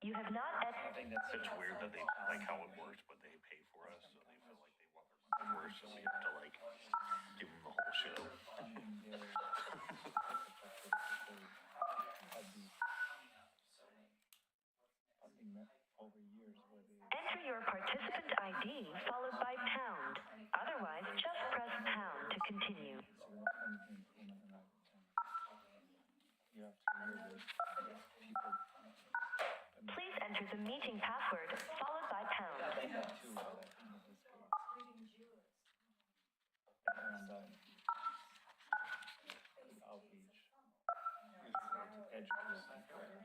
You have not I think that's It's weird that they like how it works, but they pay for us, so they feel like they want their money worth, so we have to like give them the whole show. Over years where they enter your participant ID followed by pound. Otherwise, just press pound to continue. you have to hear this. People Please enter the meeting password followed by pound. they have two in this case. And the outreach is to educate.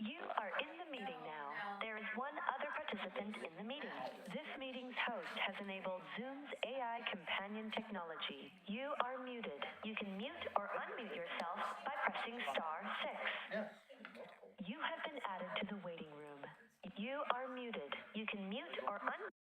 You are in the meeting now. There is one other participant in the meeting. This meeting's host has enabled Zoom's AI companion technology. You are muted. You can mute or unmute yourself by pressing *6. You have been added to the waiting room. You are muted. You can mute or unmute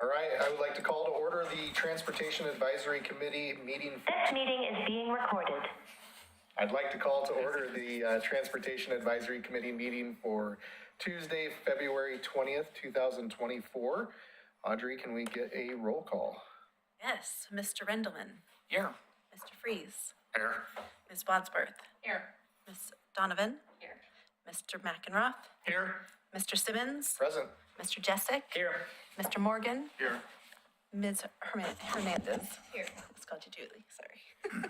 All right, I would like to call to order the Transportation Advisory Committee meeting. This meeting is being recorded. I'd like to call to order the Transportation Advisory Committee meeting for Tuesday, February 20th, 2024. Audrey, can we get a roll call? Yes, Mr. Rendelman. Here. Mr. Freeze. Here. Ms. Wadsworth. Here. Ms. Donovan. Here. Mr. McEnroth. Here. Mr. Simmons. Present. Mr. Jessic. Here. Mr. Morgan. Here. Ms. Hernandez. Here. Let's call you Julie, sorry.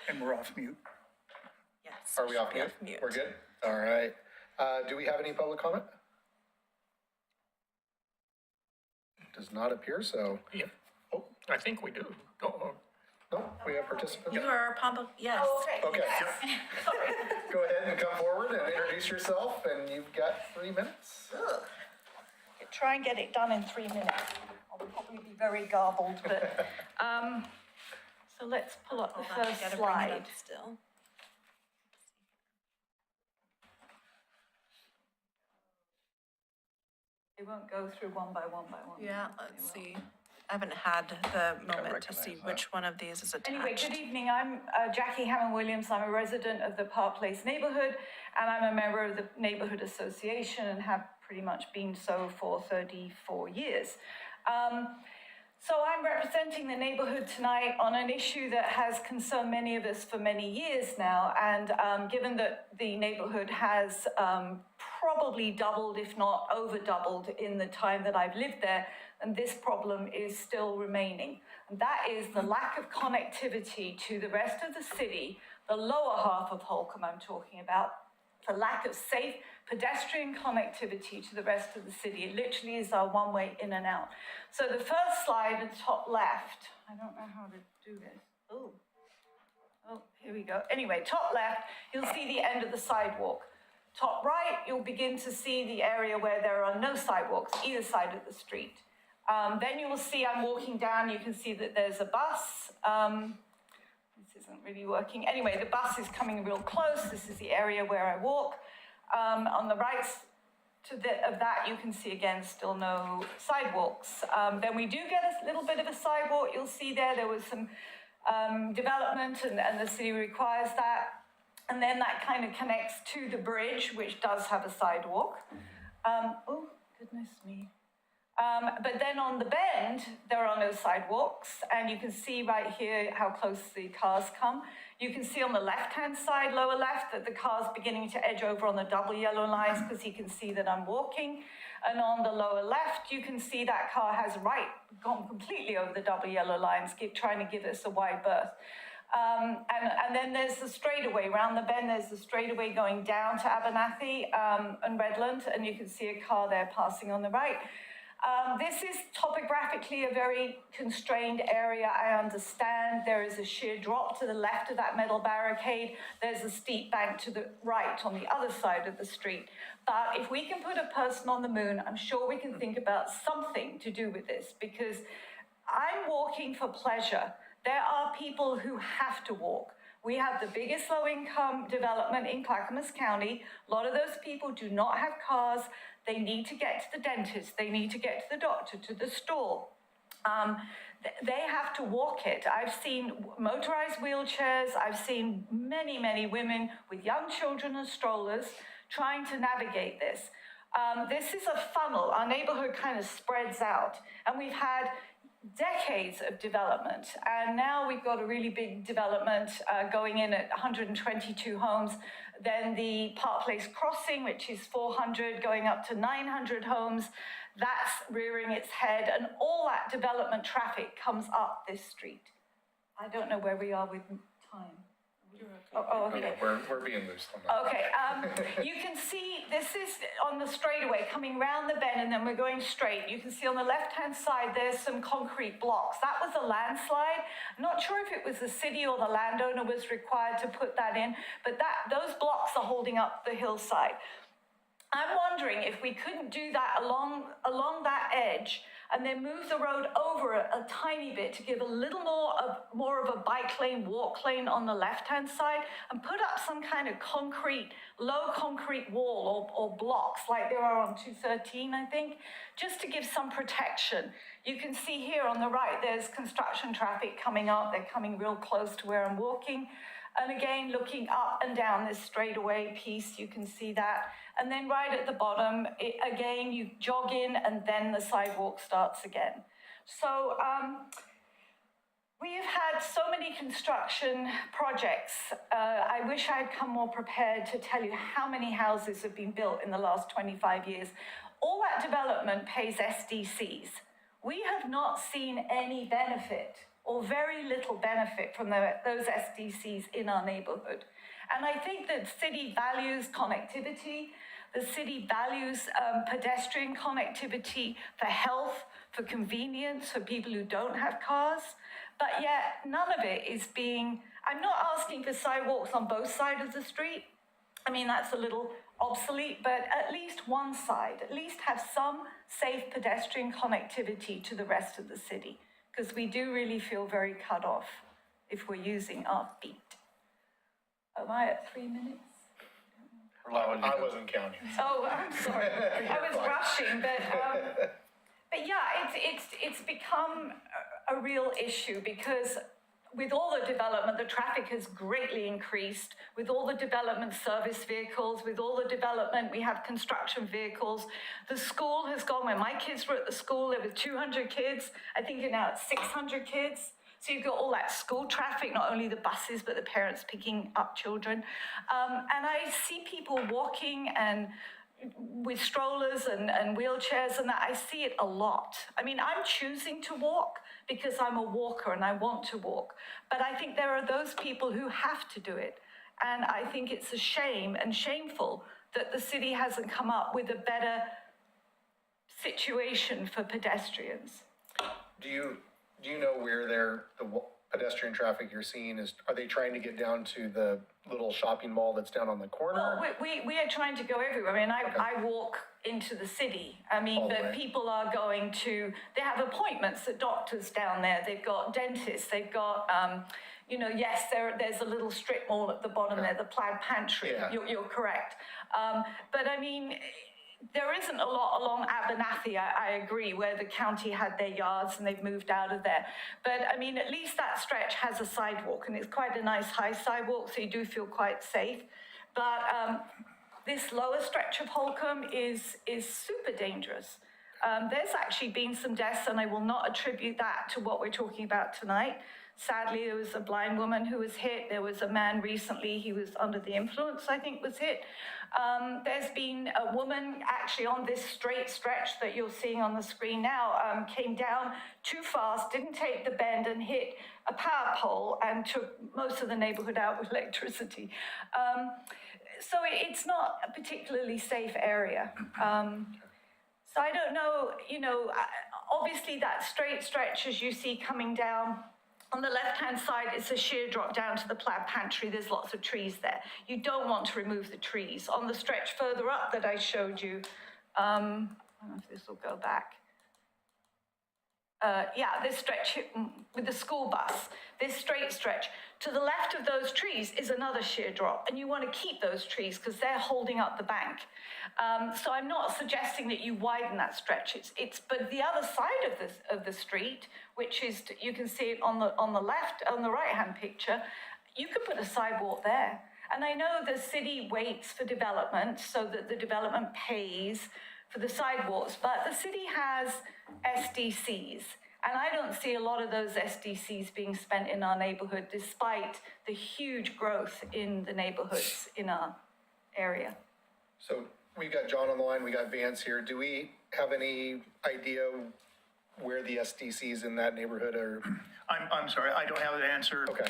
And we're off mute. Yes. Are we should off be mute? We're good? All right. Do we have any public comment? Does not appear so. Yeah. Oh, I think we do. No, we have participants. You are public, yes. Okay. Go ahead and come forward and introduce yourself, and you've got 3 minutes. Try and get it done in 3 minutes. I'll probably be very garbled, but, so let's pull up the Hold on, I first gotta bring it slide. up still. It won't go through one by one by one. Yeah, They let's will. see. I haven't had the moment to recognize see that. which one of these is Anyway, attached. good evening. I'm Jackie Hammond-Williams. I'm a resident of the Park Place neighborhood, and I'm a member of the Neighborhood Association and have pretty much been so for 34 years. So I'm representing the neighborhood tonight on an issue that has concerned many of us for many years now. And given that the neighborhood has probably doubled, if not over doubled, in the time that I've lived there, and this problem is still remaining. And that is the lack of connectivity to the rest of the city, the lower half of Holcomb I'm talking about, the lack of safe pedestrian connectivity to the rest of the city. It literally is our one way in and out. So the first slide at the top left, I don't know how to do this. Oh, here we go. Anyway, top left, you'll see the end of the sidewalk. Top right, you'll begin to see the area where there are no sidewalks, either side of the street. Then you will see I'm walking down, you can see that there's a bus. This isn't really working. Anyway, the bus is coming real close. This is the area where I walk. On the right of that, you can see again, still no sidewalks. Then we do get a little bit of a sidewalk. You'll see there was some development and the city requires that. And then that kind of connects to the bridge, which does have a sidewalk. Oh, goodness me. But then on the bend, there are no sidewalks, and you can see right here how close the cars come. You can see on the left-hand side, lower left, that the car's beginning to edge over on the double yellow lines because he can see that I'm walking. And on the lower left, you can see that car has gone completely over the double yellow lines, trying to give us a wide berth. And then there's the straightaway. Around the bend, there's the straightaway going down to Abernathy and Redland, and you can see a car there passing on the right. This is topographically a very constrained area, I understand. There is a sheer drop to the left of that metal barricade. There's a steep bank to the right on the other side of the street. But if we can put a person on the moon, I'm sure we can think about something to do with this, because I'm walking for pleasure. There are people who have to walk. We have the biggest low-income development in Clackamas County. A lot of those people do not have cars. They need to get to the dentist. They need to get to the doctor, to the store. They have to walk it. I've seen motorized wheelchairs. I've seen many, many women with young children and strollers trying to navigate this. This is a funnel. Our neighborhood kind of spreads out. And we've had decades of development, and now we've got a really big development going in at 122 homes. Then the Park Place crossing, which is 400, going up to 900 homes, that's rearing its head, and all that development traffic comes up this street. I don't know where we are with time. Okay. We're being loose on that. Okay, you can see this is on the straightaway coming round the bend, and then we're going straight. You can see on the left-hand side there's some concrete blocks. That was a landslide. I'm not sure if it was the city or the landowner was required to put that in, but those blocks are holding up the hillside. I'm wondering if we couldn't do that along that edge, and then move the road over a tiny bit to give a little more of a bike lane, walk lane on the left-hand side, and put up some kind of low concrete wall or blocks like there are on 213, I think, just to give some protection. You can see here on the right, there's construction traffic coming up. They're coming real close to where I'm walking. And again, looking up and down this straightaway piece, you can see that. And then right at the bottom, again, you jog in and then the sidewalk starts again. So we have had so many construction projects. I wish I had come more prepared to tell you how many houses have been built in the last 25 years. All that development pays SDCs. We have not seen any benefit or very little benefit from those SDCs in our neighborhood. And I think that the city values connectivity, the city values pedestrian connectivity for health, for convenience, for people who don't have cars, but yet none of it is being, I'm not asking for sidewalks on both sides of the street. I mean, that's a little obsolete, but at least one side, at least have some safe pedestrian connectivity to the rest of the city, because we do really feel very cut off if we're using our feet. Am I at 3 minutes? I wasn't counting. Oh, I'm sorry. I was rushing, but yeah, it's become a real issue because with all the development, the traffic has greatly increased. With all the development, service vehicles, with all the development, we have construction vehicles. The school has gone, when my kids were at the school, there were 200 kids. I think you're now at 600 kids. So you've got all that school traffic, not only the buses, but the parents picking up children. And I see people walking and with strollers and wheelchairs, and that I see it a lot. I mean, I'm choosing to walk because I'm a walker and I want to walk. But I think there are those people who have to do it. And I think it's a shame and shameful that the city hasn't come up with a better situation for pedestrians. Do you know where the pedestrian traffic you're seeing is? Are they trying to get down to the little shopping mall that's down on the corner? Well, we are trying to go everywhere. I mean, I walk into the city. I mean, but people are going to, they have appointments at doctors down there. They've got dentists. They've got, yes, there's a little strip mall at the bottom there, the Plaid Pantry. Yeah. You're correct. But I mean, there isn't a lot along Abernathy, I agree, where the county had their yards and they've moved out of there. But I mean, at least that stretch has a sidewalk and it's quite a nice high sidewalk, so you do feel quite safe. But this lower stretch of Holcomb is super dangerous. There's actually been some deaths, and I will not attribute that to what we're talking about tonight. Sadly, there was a blind woman who was hit. There was a man recently, he was under the influence, I think, was hit. There's been a woman actually on this straight stretch that you're seeing on the screen now, came down too fast, didn't take the bend and hit a power pole and took most of the neighborhood out with electricity. So it's not a particularly safe area. So I don't know, obviously that straight stretch as you see coming down, on the left-hand side, it's a sheer drop down to the Plaid Pantry. There's lots of trees there. You don't want to remove the trees. On the stretch further up that I showed you, I don't know if this will go back. This stretch with the school bus, this straight stretch. To the left of those trees is another sheer drop, and you want to keep those trees because they're holding up the bank. So I'm not suggesting that you widen that stretch. But the other side of the street, which is, you can see it on the left, on the right-hand picture, you could put a sidewalk there. And I know the city waits for development so that the development pays for the sidewalks, but the city has SDCs. And I don't see a lot of those SDCs being spent in our neighborhood, despite the huge growth in the neighborhoods in our area. So we've got John on the line, we got Vance here. Do we have any idea where the SDCs in that neighborhood are? I'm sorry, I don't have an answer. Okay.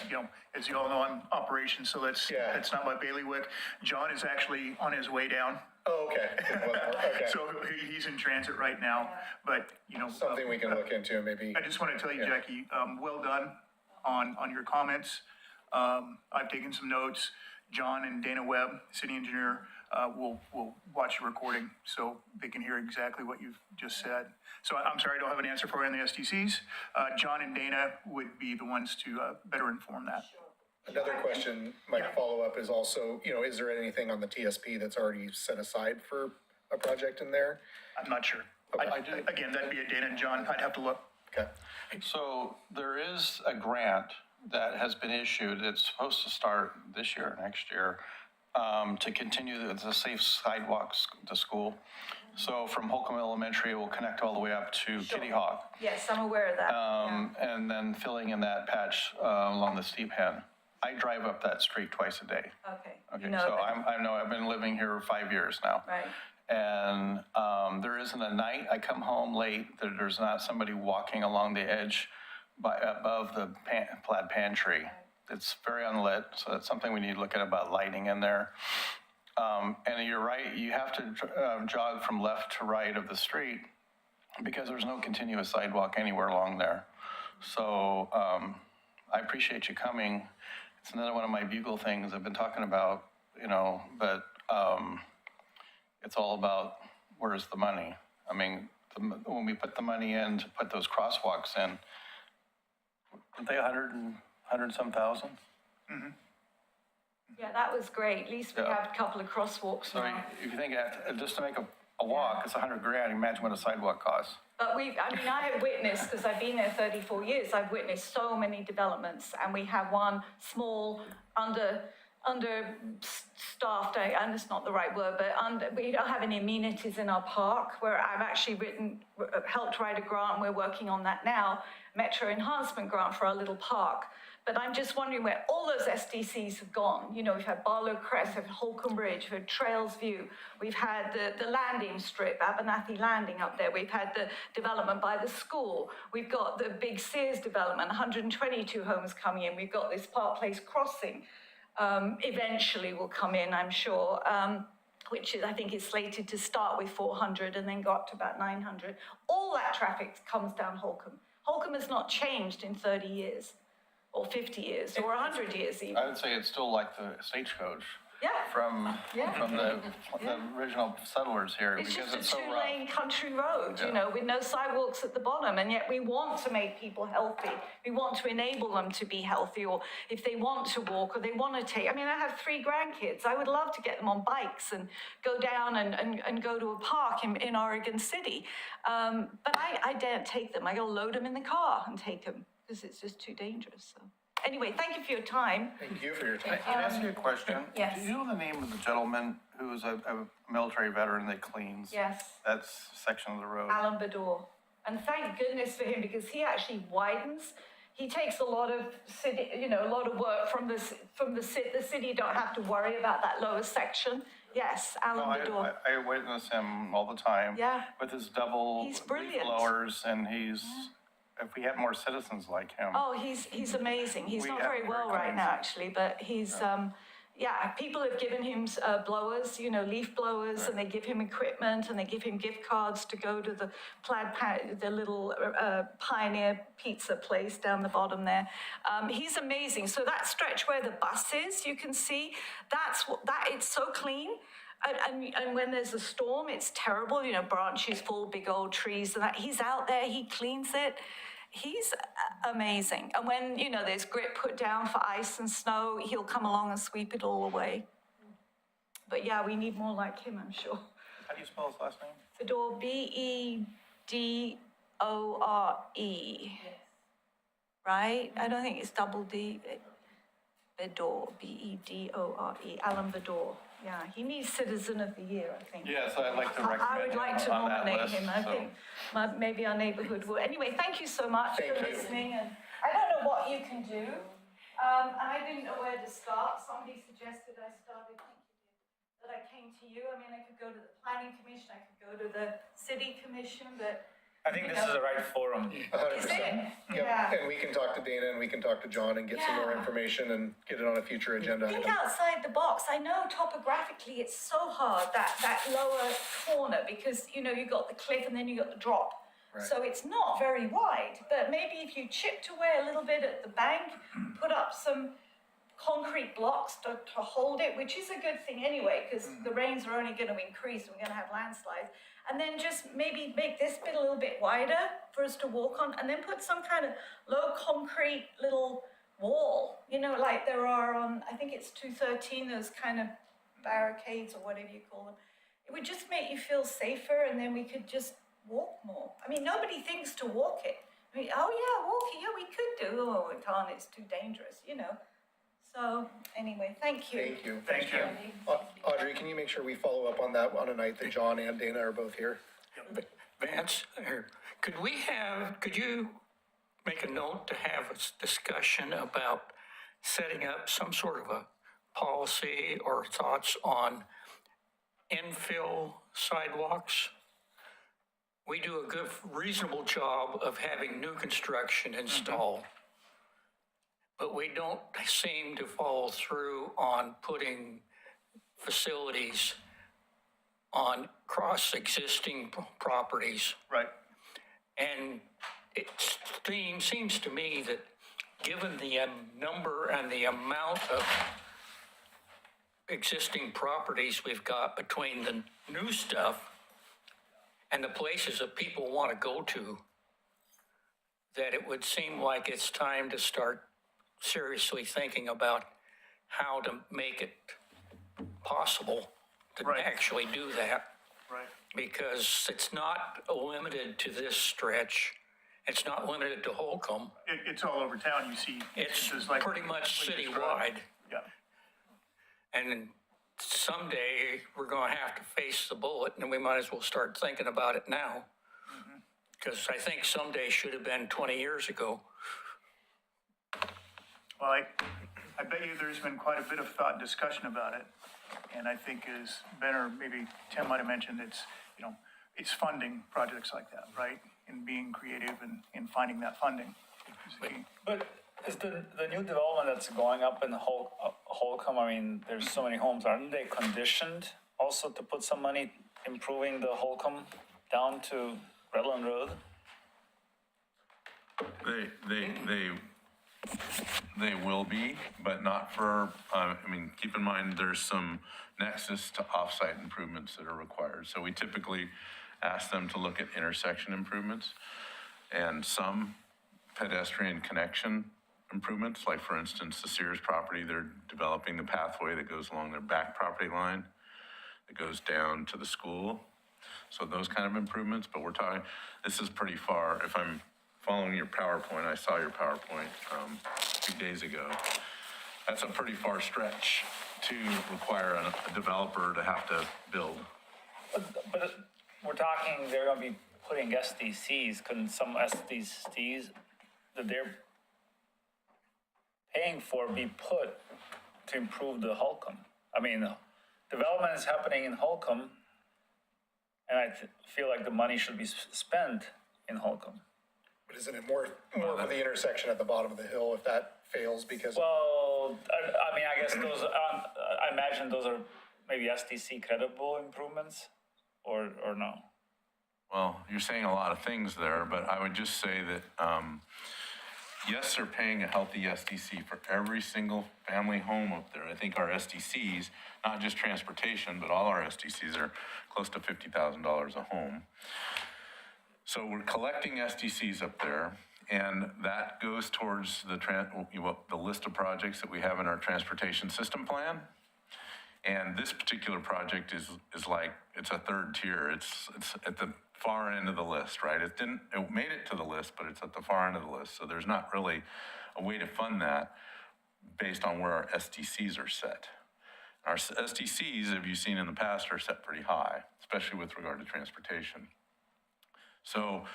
As you all know, I'm operations, so that's not my bailiwick. John is actually on his way down. Oh, okay. Okay. So he's in transit right now, but something we can look into, maybe. I just want to tell you, Jackie, well done on your comments. I've taken some notes. John and Dana Webb, city engineer, will watch the recording so they can hear exactly what you've just said. So I'm sorry, I don't have an answer for you on the SDCs. John and Dana would be the ones to better inform that. Another question, my follow-up is also, is there anything on the TSP that's already set aside for a project in there? I'm not sure. Again, that'd be a Dana and John. I'd have to look. Okay. So there is a grant that has been issued. It's supposed to start this year, next year, to continue the safe sidewalks to school. So from Holcomb Elementary, it will connect all the way up to Kitty Hawk. Yes, I'm aware of that. And then filling in that patch along the steep end. I drive up that street twice a day. Okay. Okay, You know so that. I know I've been living here 5 years now. Right. And there isn't a night I come home late that there's not somebody walking along the edge above the plaid pantry. It's very unlit, so that's something we need to look at about lighting in there. And you're right, you have to jog from left to right of the street because there's no continuous sidewalk anywhere along there. So I appreciate you coming. It's another one of my bugle things I've been talking about, but it's all about where's the money. I mean, when we put the money in to put those crosswalks in, weren't they 100 some thousand? Yeah, that was great. At least we Yeah. have a couple of crosswalks So now. if you think just to make a walk, it's $100 grand. Imagine what a sidewalk costs. But I have witnessed, because I've been there 34 years, I've witnessed so many developments, and we have one small, understaffed, and it's not the right word, but we don't have any amenities in our park, where I've actually helped write a grant, and we're working on that now, Metro Enhancement Grant for our little park. But I'm just wondering where all those SDCs have gone. We've had Barlow Crest, we've had Holcomb Ridge, we've had Trails View, we've had the landing strip, Abernathy Landing up there, we've had the development by the school, we've got the big Sears development, 122 homes coming in, we've got this Park Place crossing, eventually will come in, I'm sure, which I think is slated to start with 400 and then go up to about 900. All that traffic comes down Holcomb. Holcomb has not changed in 30 years. Or 50 years, or 100 years even. I would say it's still like the stagecoach Yeah. from the original settlers here It's because just it's a so rough. two-lane country road, Yeah. with no sidewalks at the bottom, and yet we want to make people healthy. We want to enable them to be healthy, or if they want to walk, or they want to take, I have 3 grandkids. I would love to get them on bikes and go down and go to a park in Oregon City. But I daren't take them. I gotta load them in the car and take them, because it's just too dangerous, so. Anyway, thank you for your time. Thank you for your time. Can I ask you a question? Yes. Do you know the name of the gentleman who is a military veteran that cleans? Yes. That section of the road? Alan Bador. And thank goodness for him, because he actually widens. He takes a lot of city, a lot of work from the city. The city don't have to worry about that lower section. Yes, Alan Bador. I witness him all the time. Yeah. With his double He's leaf brilliant. blowers, and if we had more citizens like him. Oh, he's amazing. He's We not have very well very right clean now, actually, but he's, people have given him blowers, leaf blowers, and they give him equipment, and they give him gift cards to go to the little Pioneer Pizza place down the bottom there. He's amazing. So that stretch where the bus is, you can see, it's so clean. And when there's a storm, it's terrible, branches fall, big old trees, and that. He's out there, he cleans it. He's amazing. And when, there's grit put down for ice and snow, he'll come along and sweep it all away. But yeah, we need more like him, I'm sure. How do you spell his last name? Fedor, B-E-D-O-R-E. Yes. Right? I don't think it's double D. Bedore, B-E-D-O-R-E, Alan Bedore. Yeah, he needs Citizen of the Year, I think. Yes, I'd like to recommend I would like to him on that nominate list, him. I so. think maybe our neighborhood will. Anyway, thank you so much Thank for you. listening. And I don't know what you can do. And I didn't know where to start. Somebody suggested I started, that I came to you. I could go to the Planning Commission, I could go to the City Commission, but. I think this is the right forum. 100%. Is it? Yep. Yeah. And we can talk to Dana and we can talk to John and get some more Yeah. information and get it on a future agenda Think item. outside the box. I know topographically it's so hard, that lower corner, because, you've got the cliff and then you've got the drop. Right. So it's not very wide, but maybe if you chipped away a little bit at the bank, put up some concrete blocks to hold it, which is a good thing anyway, because the rains are only going to increase, we're going to have landslides. And then just maybe make this bit a little bit wider for us to walk on, and then put some kind of low concrete little wall, you know, like there are on, I think it's 213, those kind of barricades or whatever you call them. It would just make you feel safer, and then we could just walk more. I mean, nobody thinks to walk it. I mean, oh yeah, walk it, yeah, we could do. Oh, we can't, it's too dangerous, you know. So, anyway, thank you. Thank you. Thank you. Audrey, can you make sure we follow up on that on a night that John and Dana are both here? Vance, could you make a note to have a discussion about setting up some sort of a policy or thoughts on infill sidewalks? We do a good, reasonable job of having new construction installed, but we don't seem to follow through on putting facilities on cross existing properties. Right. And it seems to me that given the number and the amount of existing properties we've got between the new stuff and the places that people want to go to, that it would seem like it's time to start seriously thinking about how to make it possible to Right. actually do that. Right. Because it's not limited to this stretch. It's not limited to Holcomb. It's all over town, you see. It's instances like pretty much Lakers Drive. citywide. Yeah. And someday we're going to have to face the bullet, and we might as well start thinking about it now. Because I think someday should have been 20 years ago. Well, I bet you there's been quite a bit of thought and discussion about it. And I think as Ben or maybe Tim might have mentioned, it's, you know, it's funding projects like that, right? And being creative and finding that funding is the key. But is the new development that's going up in Holcomb, I mean, there's so many homes, aren't they conditioned also to put some money improving the Holcomb down to Redland Road? They will be, but not for, I mean, keep in mind, there's some nexus to off-site improvements that are required. So we typically ask them to look at intersection improvements and some pedestrian connection improvements, like for instance, the Sears property, they're developing the pathway that goes along their back property line that goes down to the school. So those kind of improvements, but we're talking, this is pretty far. If I'm following your PowerPoint, I saw your PowerPoint a few days ago. That's a pretty far stretch to require a developer to have to build. But we're talking, they're gonna be putting SDCs, couldn't some SDCs that they're paying for be put to improve the Holcomb? I mean, development is happening in Holcomb, and I feel like the money should be spent in Holcomb. But isn't it more for the intersection at the bottom of the hill if that fails because? Well, I mean, I guess those, I imagine those are maybe SDC credible improvements, or no? Well, you're saying a lot of things there, but I would just say that, yes, they're paying a healthy SDC for every single family home up there. I think our SDCs, not just transportation, but all our SDCs are close to $50,000 a home. So we're collecting SDCs up there, and that goes towards the list of projects that we have in our transportation system plan. And this particular project is like, it's a third tier. It's at the far end of the list, right? It made it to the list, but it's at the far end of the list. So there's not really a way to fund that based on where our SDCs are set. Our SDCs, as you've seen in the past, are set pretty high, especially with regard to transportation. So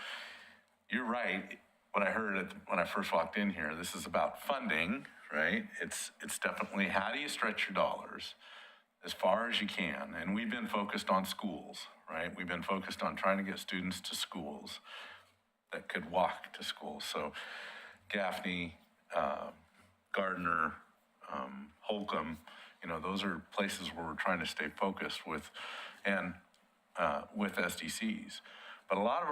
you're right. What I heard when I first walked in here, this is about funding, right? It's definitely how do you stretch your dollars as far as you can. And we've been focused on schools, right? We've been focused on trying to get students to schools that could walk to school. So Gaffney, Gardner, Holcomb, you know, those are places where we're trying to stay focused with, and with SDCs. But a lot of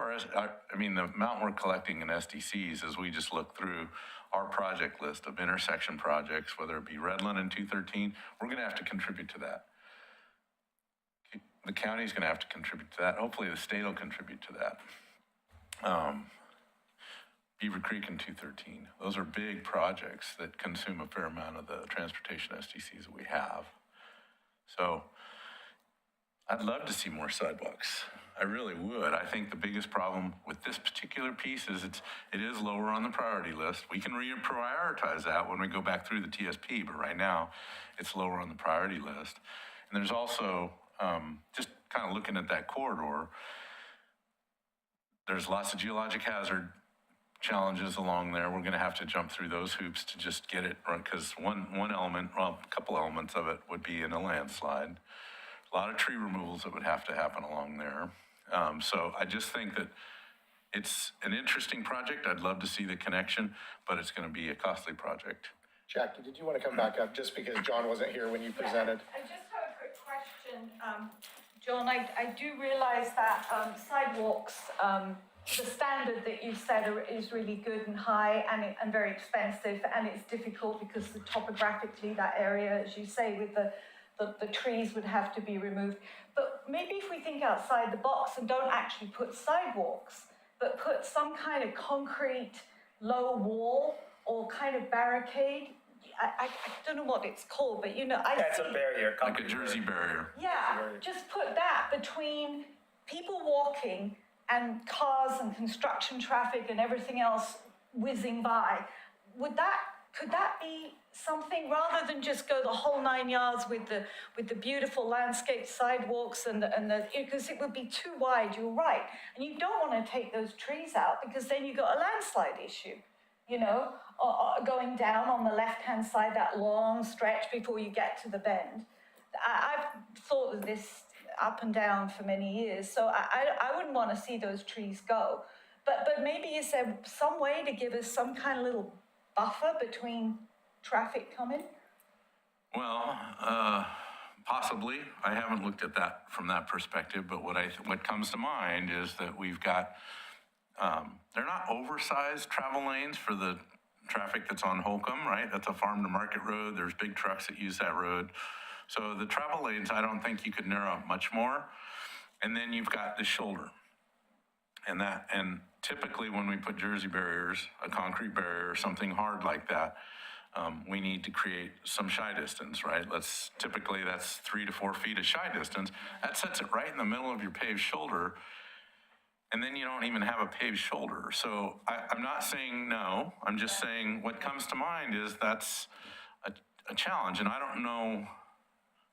the amount we're collecting in SDCs as we just look through our project list of intersection projects, whether it be Redland and 213, we're gonna have to contribute to that. The county's gonna have to contribute to that. Hopefully the state will contribute to that. Beaver Creek and 213, those are big projects that consume a fair amount of the transportation SDCs that we have. So I'd love to see more sidewalks. I really would. I think the biggest problem with this particular piece is it is lower on the priority list. We can reprioritize that when we go back through the TSP, but right now it's lower on the priority list. And there's also, just kind of looking at that corridor, there's lots of geologic hazard challenges along there. We're gonna have to jump through those hoops to just get it, because one element, well, a couple elements of it would be in a landslide. A lot of tree removals that would have to happen along there. So I just think that it's an interesting project. I'd love to see the connection, but it's gonna be a costly project. Jackie, did you want to come back up just because John wasn't here when you presented? I just have a quick question. John, I do realize that sidewalks, the standard that you said is really good and high and very expensive, and it's difficult because topographically that area, as you say, with the trees would have to be removed. But maybe if we think outside the box and don't actually put sidewalks, but put some kind of concrete low wall or kind of barricade. I don't know what it's called, but you know, That's a barrier. Like a Jersey barrier. Yeah, just put that between people walking and cars and construction traffic and everything else whizzing by. Could that be something, rather than just go the whole 9 yards with the beautiful landscape sidewalks and the because it would be too wide, you're right. And you don't want to take those trees out because then you've got a landslide issue, you know, or going down on the left-hand side, that long stretch before you get to the bend. I've thought of this up and down for many years, so I wouldn't want to see those trees go. But maybe is there some way to give us some kind of little buffer between traffic coming? Well, possibly. I haven't looked at that from that perspective, but what comes to mind is that we've got, they're not oversized travel lanes for the traffic that's on Holcomb, right? That's a farm to market road. There's big trucks that use that road. So the travel lanes, I don't think you could narrow up much more. And then you've got the shoulder. And typically when we put Jersey barriers, a concrete barrier or something hard like that, we need to create some shy distance, right? Typically that's 3 to 4 feet of shy distance. That sets it right in the middle of your paved shoulder. And then you don't even have a paved shoulder. So I'm not saying no, I'm just saying what comes to mind is that's a challenge. And I don't know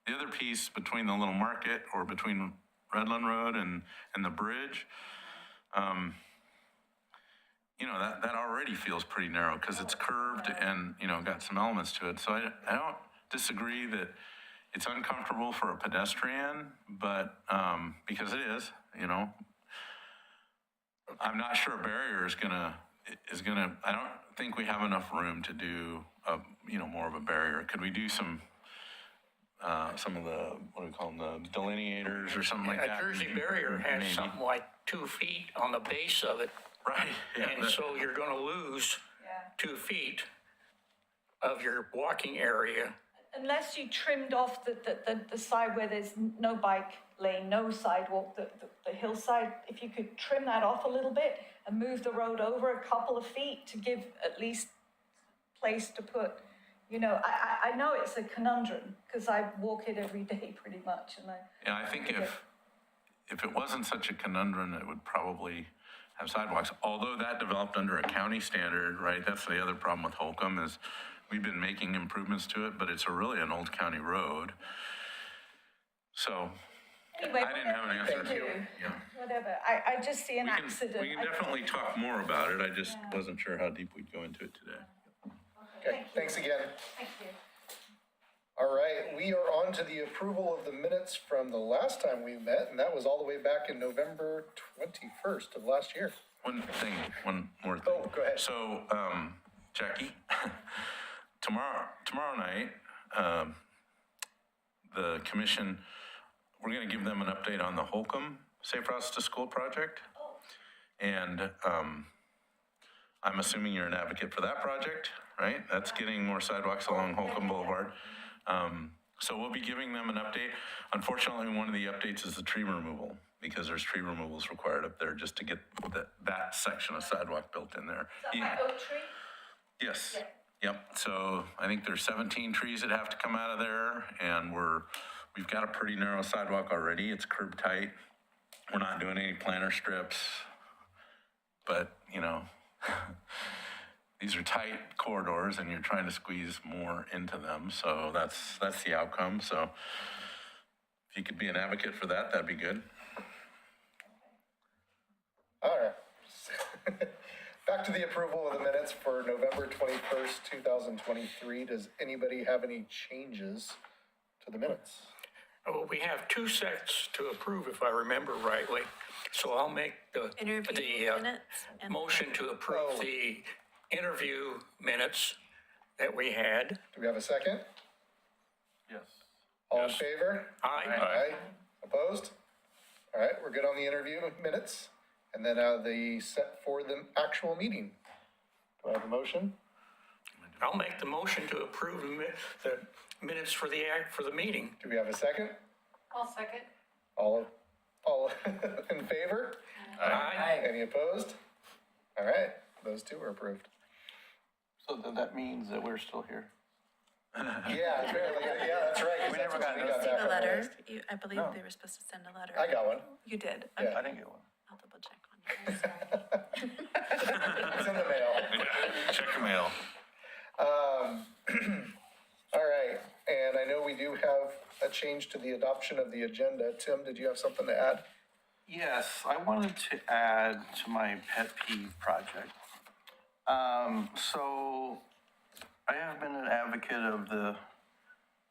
the other piece between the little market or between Redland Road and the bridge. You know, that already feels pretty narrow because it's curved and, you know, got some elements to it. So I don't disagree that it's uncomfortable for a pedestrian, but, because it is, you know, I'm not sure a barrier is gonna, I don't think we have enough room to do more of a barrier. Could we do some of the, what do we call them, the delineators or something like that? A Jersey barrier has Maybe. something like 2 feet on the base of it. Right, yeah. And so you're gonna lose 2 feet of your walking area. Unless you trimmed off the side where there's no bike lane, no sidewalk, the hillside, if you could trim that off a little bit and move the road over a couple of feet to give at least place to put, you know, I know it's a conundrum because I walk it every day pretty much. And I think if it wasn't such a conundrum, it would probably have sidewalks. Although that developed under a county standard, right? That's the other problem with Holcomb is we've been making improvements to it, but it's really an old county road. So anyway, I didn't have an answer. Thank you. Yeah. Whatever. I just see an accident. We can definitely talk more about it. I just wasn't sure how deep we'd go into it today. Okay, thanks again. Thank you. All right, we are on to the approval of the minutes from the last time we met, and that was all the way back in November 21st of last year. One more thing. Oh, go ahead. So, Jackie, tomorrow night, the commission, we're gonna give them an update on the Holcomb Safe Routes to School project. And I'm assuming you're an advocate for that project, right? That's getting more sidewalks along Holcomb Boulevard. So we'll be giving them an update. Unfortunately, one of the updates is the tree removal, because there's tree removals required up there just to get that section of sidewalk built in there. Oak tree? Yes. Yep. So I think there's 17 trees that have to come out of there, and we've got a pretty narrow sidewalk already. It's curb tight. We're not doing any planter strips, but these are tight corridors, and you're trying to squeeze more into them. So that's the outcome. So if you could be an advocate for that, that'd be good. All right. Back to the approval of the minutes for November 21st, 2023. Does anybody have any changes to the minutes? Oh, we have two sets to approve, if I remember rightly. So I'll make the minutes and- motion to approve the interview minutes that we had. Do we have a second? Yes. All in favor? Aye. Aye. Opposed? All right, we're good on the interview minutes. And then the set for the actual meeting. Do I have a motion? I'll make the motion to approve the minutes for the meeting. Do we have a second? I'll second. All in favor? Aye. Any opposed? All right, those two are approved. So then that means that we're still here. Yeah, apparently, yeah, that's right. 'cause We that's never what got we noticed. back The on the letter, list. I believe No. they were supposed to send a letter. I got one. You did? Yeah. Okay. I didn't get one. I'll double check on yours. It's in the mail. Check the mail. All right, and I know we do have a change to the adoption of the agenda. Tim, did you have something to add? Yes, I wanted to add to my pet peeve project. So I have been an advocate of the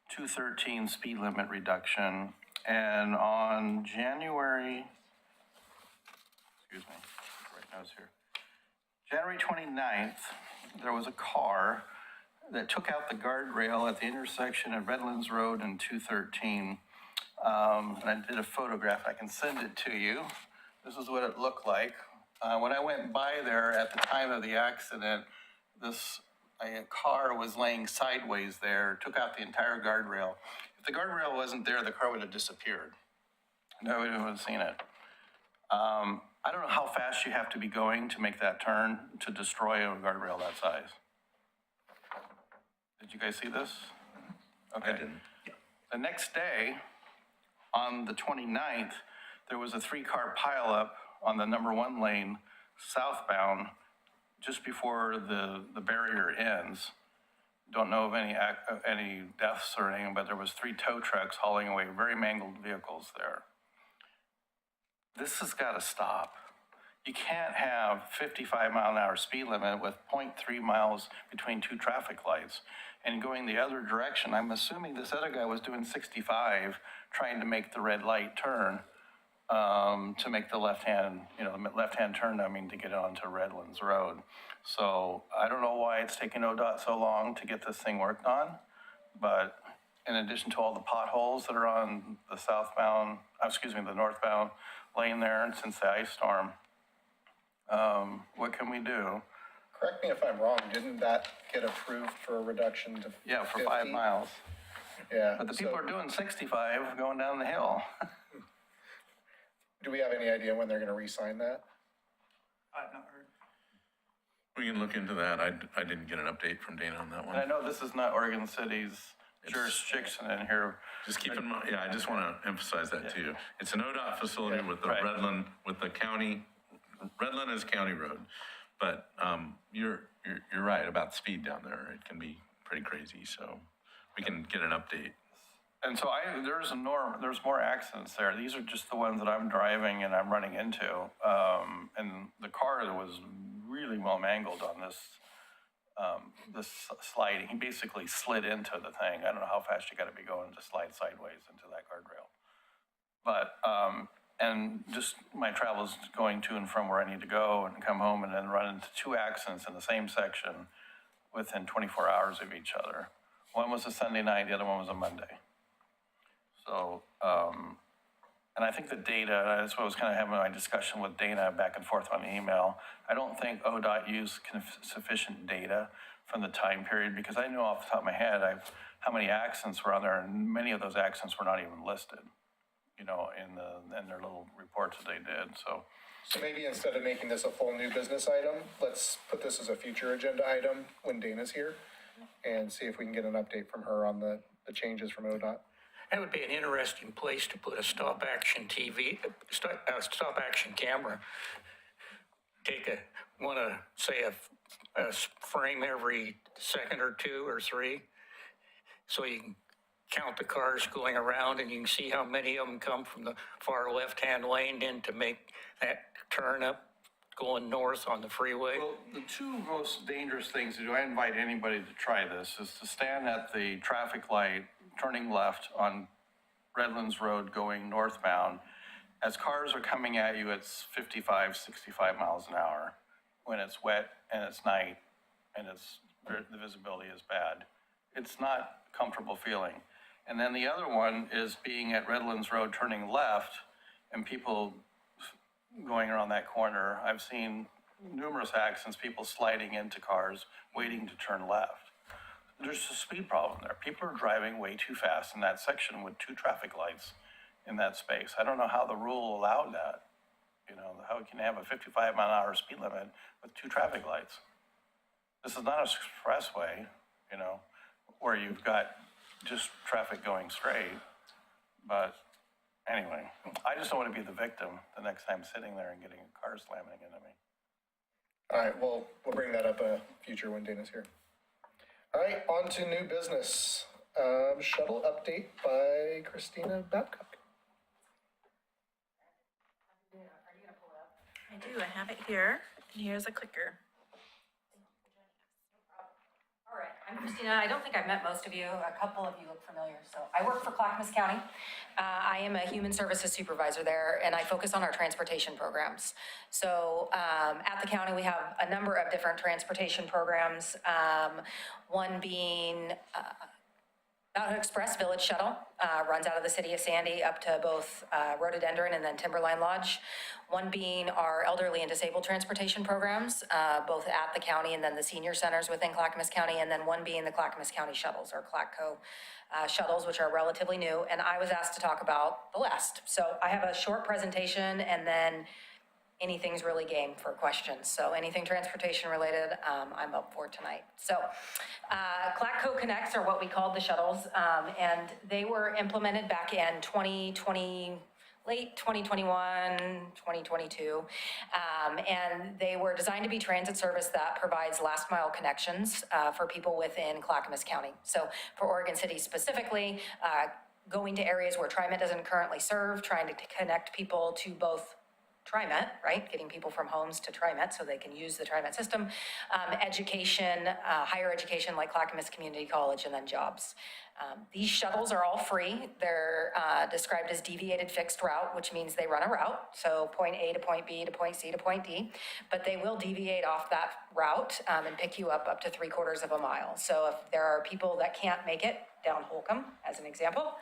213 speed limit reduction, and on January 29th, there was a car that took out the guardrail at the intersection of Redlands Road and 213. And I did a photograph. I can send it to you. This is what it looked like. When I went by there at the time of the accident, a car was laying sideways there, took out the entire guardrail. If the guardrail wasn't there, the car would have disappeared. Nobody would have seen it. I don't know how fast you have to be going to make that turn to destroy a guardrail that size. Did you guys see this? Okay. I didn't. The next day, on the 29th, there was a 3-car pileup on the number 1 lane southbound just before the barrier ends. Don't know of any deaths or anything, but there was 3 tow trucks hauling away very mangled vehicles there. This has got to stop. You can't have 55-mile-an-hour speed limit with 0.3 miles between 2 traffic lights and going the other direction. I'm assuming this other guy was doing 65, trying to make the red light turn, to make the left-hand turn, to get onto Redlands Road. So I don't know why it's taking ODOT so long to get this thing worked on, but in addition to all the potholes that are on the the northbound lane there, and since the ice storm, what can we do? Correct me if I'm wrong, didn't that get approved for a reduction to 50? Yeah, for 5 miles. Yeah. But the people are doing 65 going down the hill. Do we have any idea when they're gonna re-sign that? I've not heard. We can look into that. I didn't get an update from Dana on that And I one. know this is not Oregon City's jurisdiction in here. Just keep in mind, I just want to emphasize that too. It's an ODOT facility with the Right. Redland, with the county. Redland is county road, but you're right about speed down there. It can be pretty crazy, so we can get an update. And so there's more accidents there. These are just the ones that I'm driving and I'm running into. And the car was really well mangled on this sliding. He basically slid into the thing. I don't know how fast you gotta be going to slide sideways into that guardrail. But, and just my travels going to and from where I need to go and come home and then run into 2 accidents in the same section within 24 hours of each other. One was a Sunday night, the other one was a Monday. So, and And I think the data, that's what I was kind of having my discussion with Dana back and forth on email. I don't think ODOT used sufficient data from the time period, because I know off the top of my head, how many accidents were on there, and many of those accidents were not even listed, in their little reports that they did, so. So maybe instead of making this a full new business item, let's put this as a future agenda item when Dana's here and see if we can get an update from her on the changes from ODOT. That would be an interesting place to put a stop action stop action camera. Take a frame every second or two or three, so you can count the cars going around and you can see how many of them come from the far left-hand lane in to make that turn up going north on the freeway. Well, the two most dangerous things to do, I invite anybody to try this, is to stand at the traffic light, turning left on Redlands Road going northbound. As cars are coming at you, it's 55, 65 miles an hour. When it's wet and it's night and the visibility is bad. It's not a comfortable feeling. And then the other one is being at Redlands Road turning left and people going around that corner. I've seen numerous accidents, people sliding into cars, waiting to turn left. There's a speed problem there. People are driving way too fast in that section with 2 traffic lights in that space. I don't know how the rule allowed that. How can you have a 55-mile-an-hour speed limit with 2 traffic lights? This is not an expressway, where you've got just traffic going straight. But anyway, I just don't want to be the victim the next time sitting there and getting a car slamming into me. All right, well, we'll bring that up future when Dana's here. All right, on to new business. Shuttle update by Christina Babcock. I do, I have it here, and here's a clicker. All right, I'm Christina. I don't think I've met most of you. A couple of you look familiar. So I work for Clackamas County. I am a human services supervisor there, and I focus on our transportation programs. So at the county, we have a number of different transportation programs, one being Mountain Express Village Shuttle, runs out of the city of Sandy up to both Rhododendron and then Timberline Lodge. One being our elderly and disabled transportation programs, both at the county and then the senior centers within Clackamas County, and then one being the Clackamas County Shuttles, or CLACCO shuttles, which are relatively new. And I was asked to talk about the last. So I have a short presentation, and then anything's really game for questions. So anything transportation related, I'm up for tonight. So CLACCO Connects are what we called the shuttles, and they were implemented back in 2020, late 2021, 2022, and they were designed to be transit service that provides last mile connections for people within Clackamas County. So for Oregon City specifically, going to areas where TriMet doesn't currently serve, trying to connect people to both TriMet, right? Getting people from homes to TriMet so they can use the TriMet system, education, higher education like Clackamas Community College, and then jobs. These shuttles are all free. They're described as deviated fixed route, which means they run a route. So point A to point B to point C to point D, but they will deviate off that route and pick you up to 3/4 of a mile. So if there are people that can't make it down Holcomb, as an example,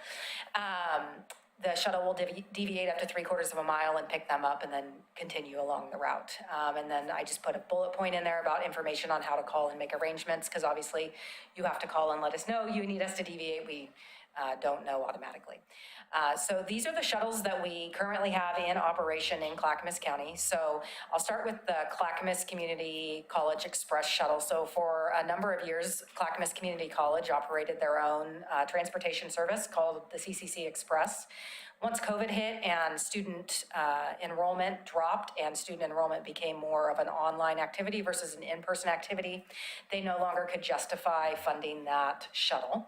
the shuttle will deviate up to 3/4 of a mile and pick them up and then continue along the route. And then I just put a bullet point in there about information on how to call and make arrangements, because obviously you have to call and let us know you need us to deviate. We don't know automatically. So these are the shuttles that we currently have in operation in Clackamas County. So I'll start with the Clackamas Community College Express shuttle. So for a number of years, Clackamas Community College operated their own transportation service called the CCC Express. Once COVID hit and student enrollment dropped and student enrollment became more of an online activity versus an in-person activity, they no longer could justify funding that shuttle.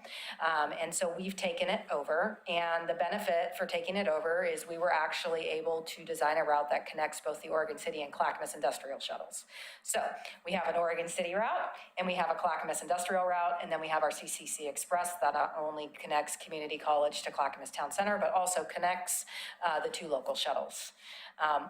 And so we've taken it over, and the benefit for taking it over is we were actually able to design a route that connects both the Oregon City and Clackamas industrial shuttles. So we have an Oregon City route, and we have a Clackamas industrial route, and then we have our CCC Express that not only connects Community College to Clackamas Town Center, but also connects the two local shuttles.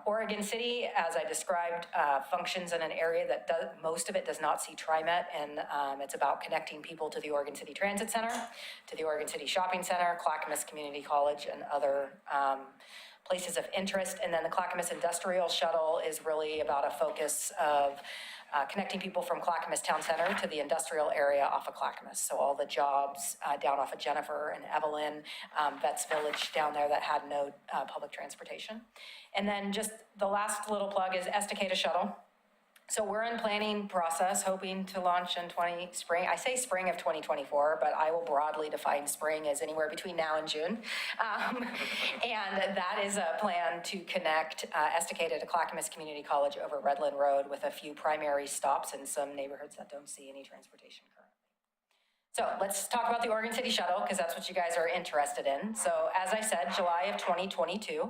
Oregon City, as I described, functions in an area that most of it does not see TriMet, and it's about connecting people to the Oregon City Transit Center, to the Oregon City Shopping Center, Clackamas Community College, and other places of interest. And then the Clackamas Industrial Shuttle is really about a focus of connecting people from Clackamas Town Center to the industrial area off of Clackamas. So all the jobs down off of Jennifer and Evelyn, Betts Village down there that had no public transportation. And then just the last little plug is Estacada Shuttle. So we're in planning process, hoping to launch in spring. I say spring of 2024, but I will broadly define spring as anywhere between now and June. And that is a plan to connect Estacada to Clackamas Community College over Redland Road with a few primary stops in some neighborhoods that don't see any transportation currently. So let's talk about the Oregon City Shuttle, because that's what you guys are interested in. So as I said, July of 2022.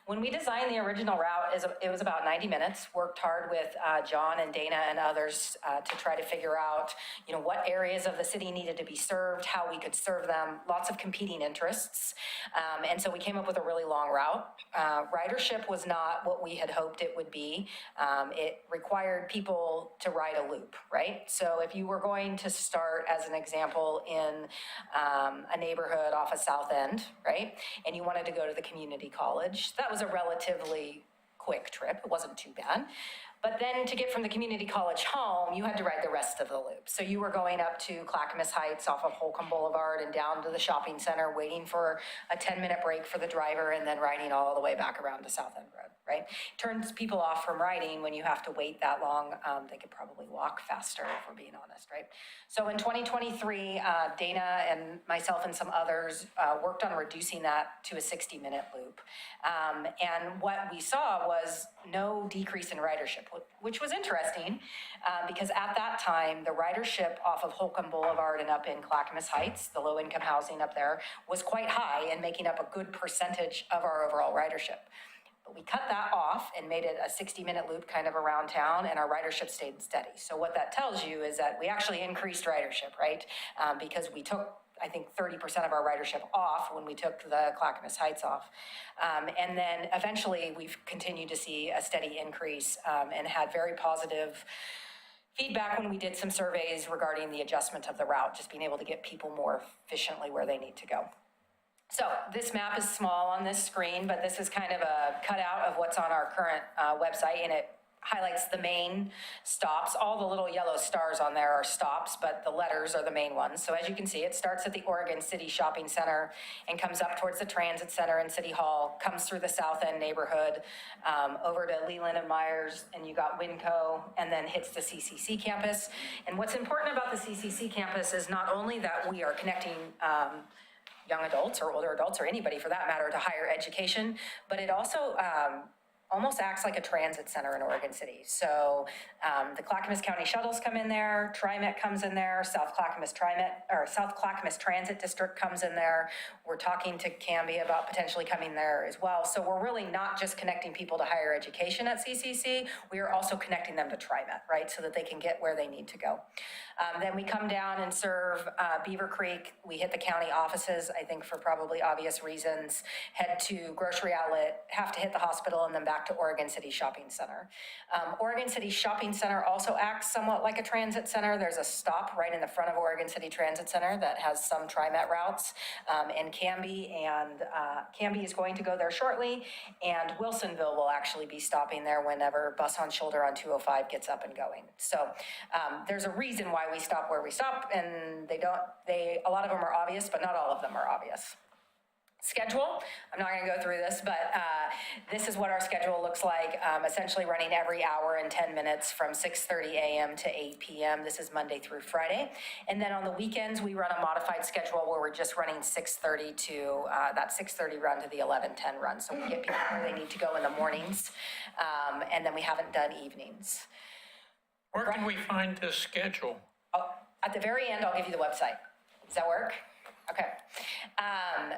When we designed the original route, it was about 90 minutes, worked hard with John and Dana and others to try to figure out, what areas of the city needed to be served, how we could serve them, lots of competing interests. And so we came up with a really long route. Ridership was not what we had hoped it would be. It required people to ride a loop, right? So if you were going to start, as an example, in a neighborhood off of South End, right? And you wanted to go to the community college, that was a relatively quick trip. It wasn't too bad. But then to get from the community college home, you had to ride the rest of the loop. So you were going up to Clackamas Heights off of Holcomb Boulevard and down to the shopping center, waiting for a 10-minute break for the driver, and then riding all the way back around to South End Road, right? Turns people off from riding when you have to wait that long. They could probably walk faster, if we're being honest, right? So in 2023, Dana and myself and some others worked on reducing that to a 60-minute loop. And what we saw was no decrease in ridership, which was interesting because at that time, the ridership off of Holcomb Boulevard and up in Clackamas Heights, the low-income housing up there, was quite high and making up a good percentage of our overall ridership. But we cut that off and made it a 60-minute loop kind of around town, and our ridership stayed steady. So what that tells you is that we actually increased ridership, right? Because we took, I think, 30% of our ridership off when we took the Clackamas Heights off. And then eventually we've continued to see a steady increase and had very positive feedback when we did some surveys regarding the adjustment of the route, just being able to get people more efficiently where they need to go. So this map is small on this screen, but this is kind of a cutout of what's on our current website, and it highlights the main stops. All the little yellow stars on there are stops, but the letters are the main ones. So as you can see, it starts at the Oregon City Shopping Center and comes up towards the Transit Center and City Hall, comes through the South End neighborhood, over to Leland and Myers, and you got Winco, and then hits the CCC campus. And what's important about the CCC campus is not only that we are connecting young adults or older adults or anybody for that matter to higher education, but it also almost acts like a transit center in Oregon City. So the Clackamas County shuttles come in there, TriMet comes in there, South Clackamas Transit District comes in there. We're talking to Canby about potentially coming there as well. So we're really not just connecting people to higher education at CCC, we are also connecting them to TriMet, right? So that they can get where they need to go. Then we come down and serve Beaver Creek. We hit the county offices, I think for probably obvious reasons, head to Grocery Outlet, have to hit the hospital, and then back to Oregon City Shopping Center. Oregon City Shopping Center also acts somewhat like a transit center. There's a stop right in the front of Oregon City Transit Center that has some TriMet routes, and Canby is going to go there shortly, and Wilsonville will actually be stopping there whenever Bus on Shoulder on 205 gets up and going. So there's a reason why we stop where we stop, and a lot of them are obvious, but not all of them are obvious. Schedule, I'm not going to go through this, but this is what our schedule looks like, essentially running every hour and 10 minutes from 6:30 a.m. to 8 p.m. This is Monday through Friday. And then on the weekends, we run a modified schedule where we're just running 6:30 to that 6:30 run to the 11:10 run. So we get people where they need to go in the mornings, and then we haven't done evenings. Where can we find this schedule? Oh, at the very end, I'll give you the website. Does that work? Okay.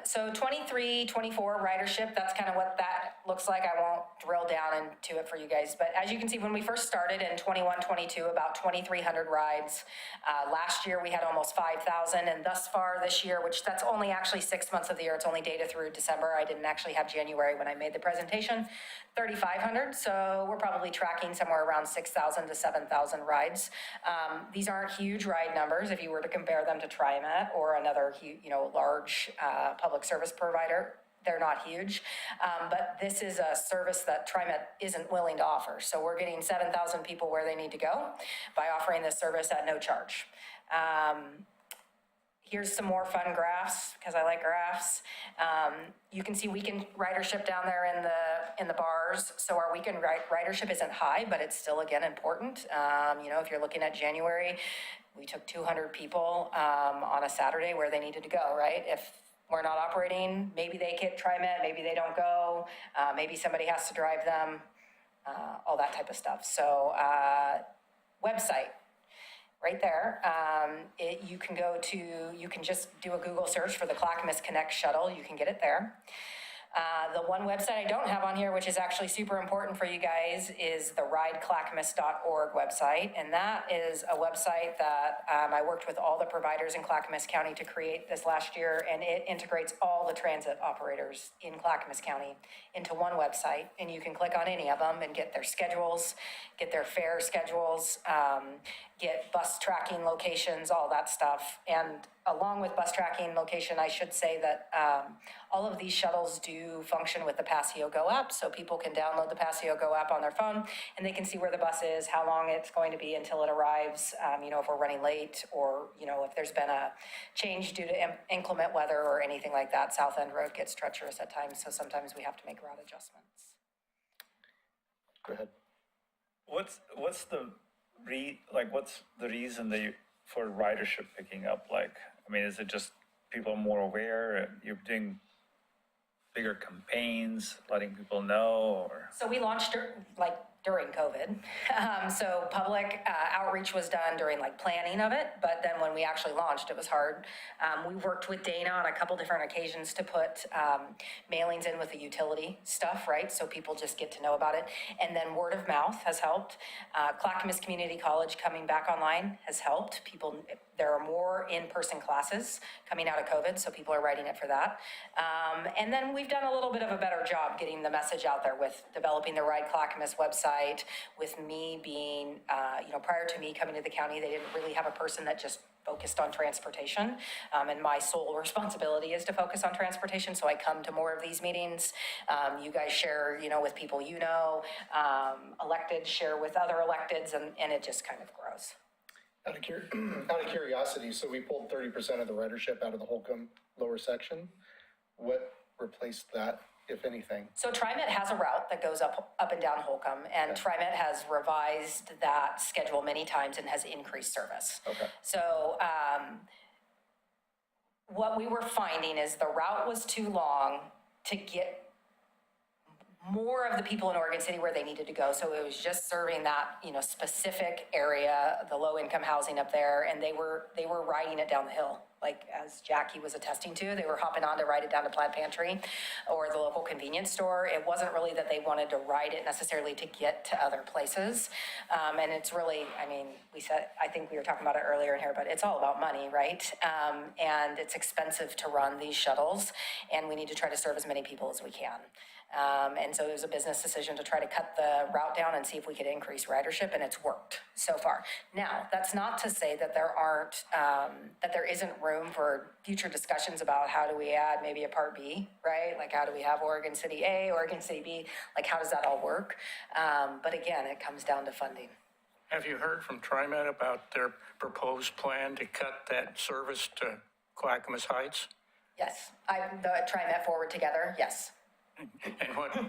So 23, 24 ridership, that's kind of what that looks like. I won't drill down into it for you guys, but as you can see, when we first started in 21, 22, about 2,300 rides. Last year we had almost 5,000, and thus far this year, which that's only actually 6 months of the year, it's only data through December. I didn't actually have January when I made the presentation, 3,500. So we're probably tracking somewhere around 6,000 to 7,000 rides. These aren't huge ride numbers if you were to compare them to TriMet or another large public service provider. they're not huge. But this is a service that TriMet isn't willing to offer. So we're getting 7,000 people where they need to go by offering this service at no charge. Here's some more fun graphs, because I like graphs. You can see weekend ridership down there in the bars. So our weekend ridership isn't high, but it's still, again, important. If you're looking at January, we took 200 people on a Saturday where they needed to go, right? If we're not operating, maybe they get TriMet, maybe they don't go, maybe somebody has to drive them, all that type of stuff. So website. Right there, you can just do a Google search for the Clackamas Connect Shuttle. You can get it there. The one website I don't have on here, which is actually super important for you guys, is the rideclackamas.org website. And that is a website that I worked with all the providers in Clackamas County to create this last year. And it integrates all the transit operators in Clackamas County into one website. And you can click on any of them and get their schedules, get their fare schedules, get bus tracking locations, all that stuff. And along with bus tracking location, I should say that all of these shuttles do function with the Passio Go app. So people can download the Passio Go app on their phone and they can see where the bus is, how long it's going to be until it arrives, if we're running late, or, if there's been a change due to inclement weather or anything like that. South End Road gets treacherous at times, so sometimes we have to make route adjustments. Go ahead. What's the reason for ridership picking up? Is it just people are more aware? You're doing bigger campaigns, letting people know, or? So we launched during COVID. So public outreach was done during planning of it, but then when we actually launched, it was hard. We worked with Dana on a couple different occasions to put mailings in with the utility stuff, right? So people just get to know about it. And then word of mouth has helped. Clackamas Community College coming back online has helped. There are more in-person classes coming out of COVID, so people are writing it for that. And then we've done a little bit of a better job getting the message out there with developing the Ride Clackamas website, with me being, prior to me coming to the county, they didn't really have a person that just focused on transportation. And my sole responsibility is to focus on transportation, so I come to more of these meetings. You guys share, with people elected share with other electeds, and it just kind of grows. Out of curiosity, so we pulled 30% of the ridership out of the Holcomb lower section. What replaced that, if anything? So TriMet has a route that goes up and down Holcomb, and TriMet has revised that schedule many times and has increased service. Okay. So what we were finding is the route was too long to get more of the people in Oregon City where they needed to go. So it was just serving that, specific area, the low income housing up there. And they were riding it down the hill. Like as Jackie was attesting to, they were hopping on to ride it down to Plaid Pantry or the local convenience store. It wasn't really that they wanted to ride it necessarily to get to other places. And it's really, I think we were talking about it earlier in here, but it's all about money, right? And it's expensive to run these shuttles, and we need to try to serve as many people as we can. And so it was a business decision to try to cut the route down and see if we could increase ridership, and it's worked so far. Now, that's not to say that there isn't room for future discussions about how do we add maybe a part B, right? Like how do we have Oregon City A, Oregon City B? Like how does that all work? But again, it comes down to funding. Have you heard from TriMet about their proposed plan to cut that service to Clackamas Heights? Yes, the TriMet Forward Together, yes. And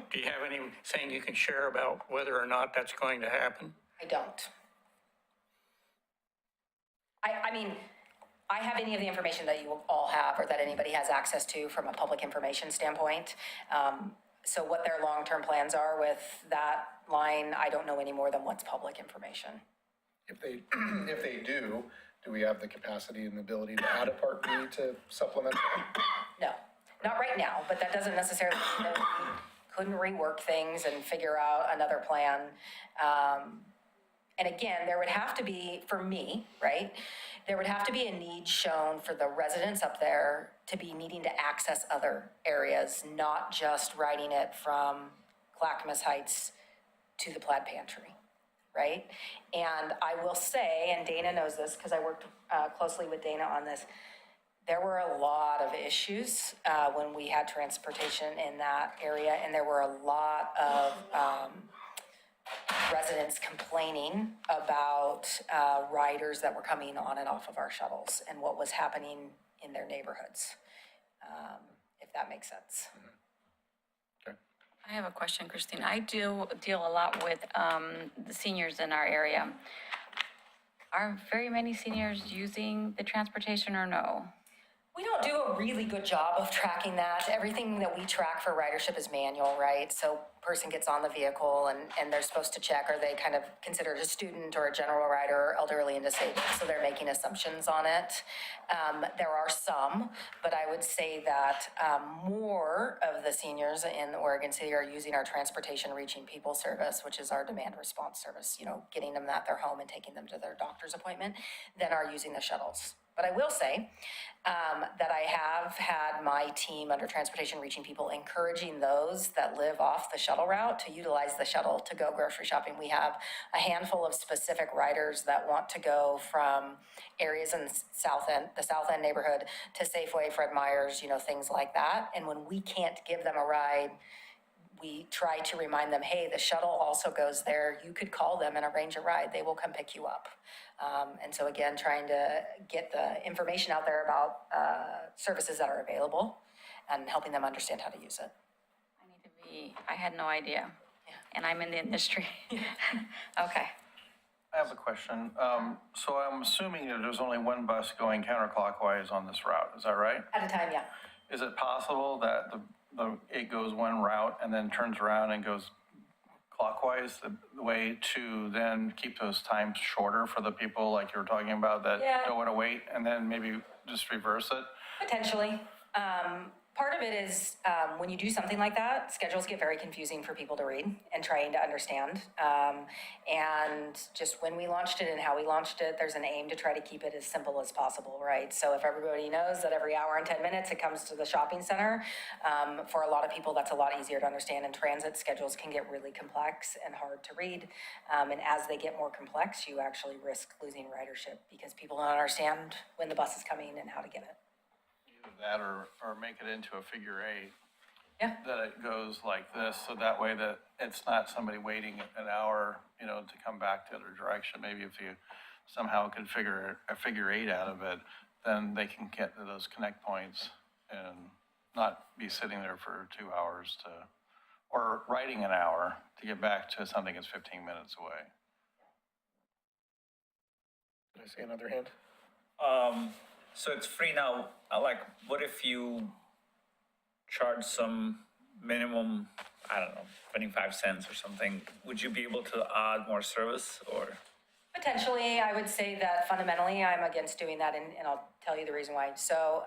do you have anything you can share about whether or not that's going to happen? I don't. I have any of the information that you all have or that anybody has access to from a public information standpoint. So what their long-term plans are with that line, I don't know any more than what's public information. If they do we have the capacity and the ability to add a part B to supplement that? No. Not right now, but that doesn't necessarily mean that we couldn't rework things and figure out another plan. And again, there would have to be, for me, right, there would have to be a need shown for the residents up there to be needing to access other areas, not just riding it from Clackamas Heights to the Plaid Pantry, right? And I will say, and Dana knows this because I worked closely with Dana on this, there were a lot of issues when we had transportation in that area, and there were a lot of residents complaining about riders that were coming on and off of our shuttles and what was happening in their neighborhoods, if that makes sense. I have a question, Christine. I do deal a lot with the seniors in our area. Are very many seniors using the transportation or no? We don't do a really good job of tracking that. Everything that we track for ridership is manual, right? So person gets on the vehicle and they're supposed to check, are they kind of considered a student or a general rider or elderly and disabled? So they're making assumptions on it. There are some, but I would say that more of the seniors in Oregon City are using our transportation reaching people service, which is our demand response service, you know, getting them at their home and taking them to their doctor's appointment, than are using the shuttles. But I will say that I have had my team under Transportation Reaching People encouraging those that live off the shuttle route to utilize the shuttle to go grocery shopping. We have a handful of specific riders that want to go from areas in the South End neighborhood to Safeway, Fred Meyer's, you know, things like that. And when we can't give them a ride, we try to remind them, hey, the shuttle also goes there. You could call them and arrange a ride. They will come pick you up. And so again, trying to get the information out there about services that are available and helping them understand how to use it. I had no idea. Yeah. And I'm in the industry. Okay. I have a question. So I'm assuming that there's only one bus going counterclockwise on this route, is that right? At a time, yeah. Is it possible that it goes one route and then turns around and goes clockwise the way to then keep those times shorter for the people like you were talking about that don't want to wait, and then maybe just reverse it? Potentially. Part of it is when you do something like that, schedules get very confusing for people to read and trying to understand. And just when we launched it and how we launched it, there's an aim to try to keep it as simple as possible, right? So if everybody knows that every hour and 10 minutes it comes to the shopping center, for a lot of people that's a lot easier to understand. And transit schedules can get really complex and hard to read. And as they get more complex, you actually risk losing ridership because people don't understand when the bus is coming and how to get it. That or make it into a figure eight. Yeah. That it goes like this, so that way that it's not somebody waiting an hour, you know, to come back the other direction. Maybe if you somehow could figure a figure eight out of it, then they can get to those connect points and not be sitting there for 2 hours or riding an hour to get back to something that's 15 minutes away. Did I see another hand? So it's free now. Like, what if you charge some minimum, I don't know, 25 cents or something? Would you be able to add more service or? Potentially, I would say that fundamentally I'm against doing that, and I'll tell you the reason why. So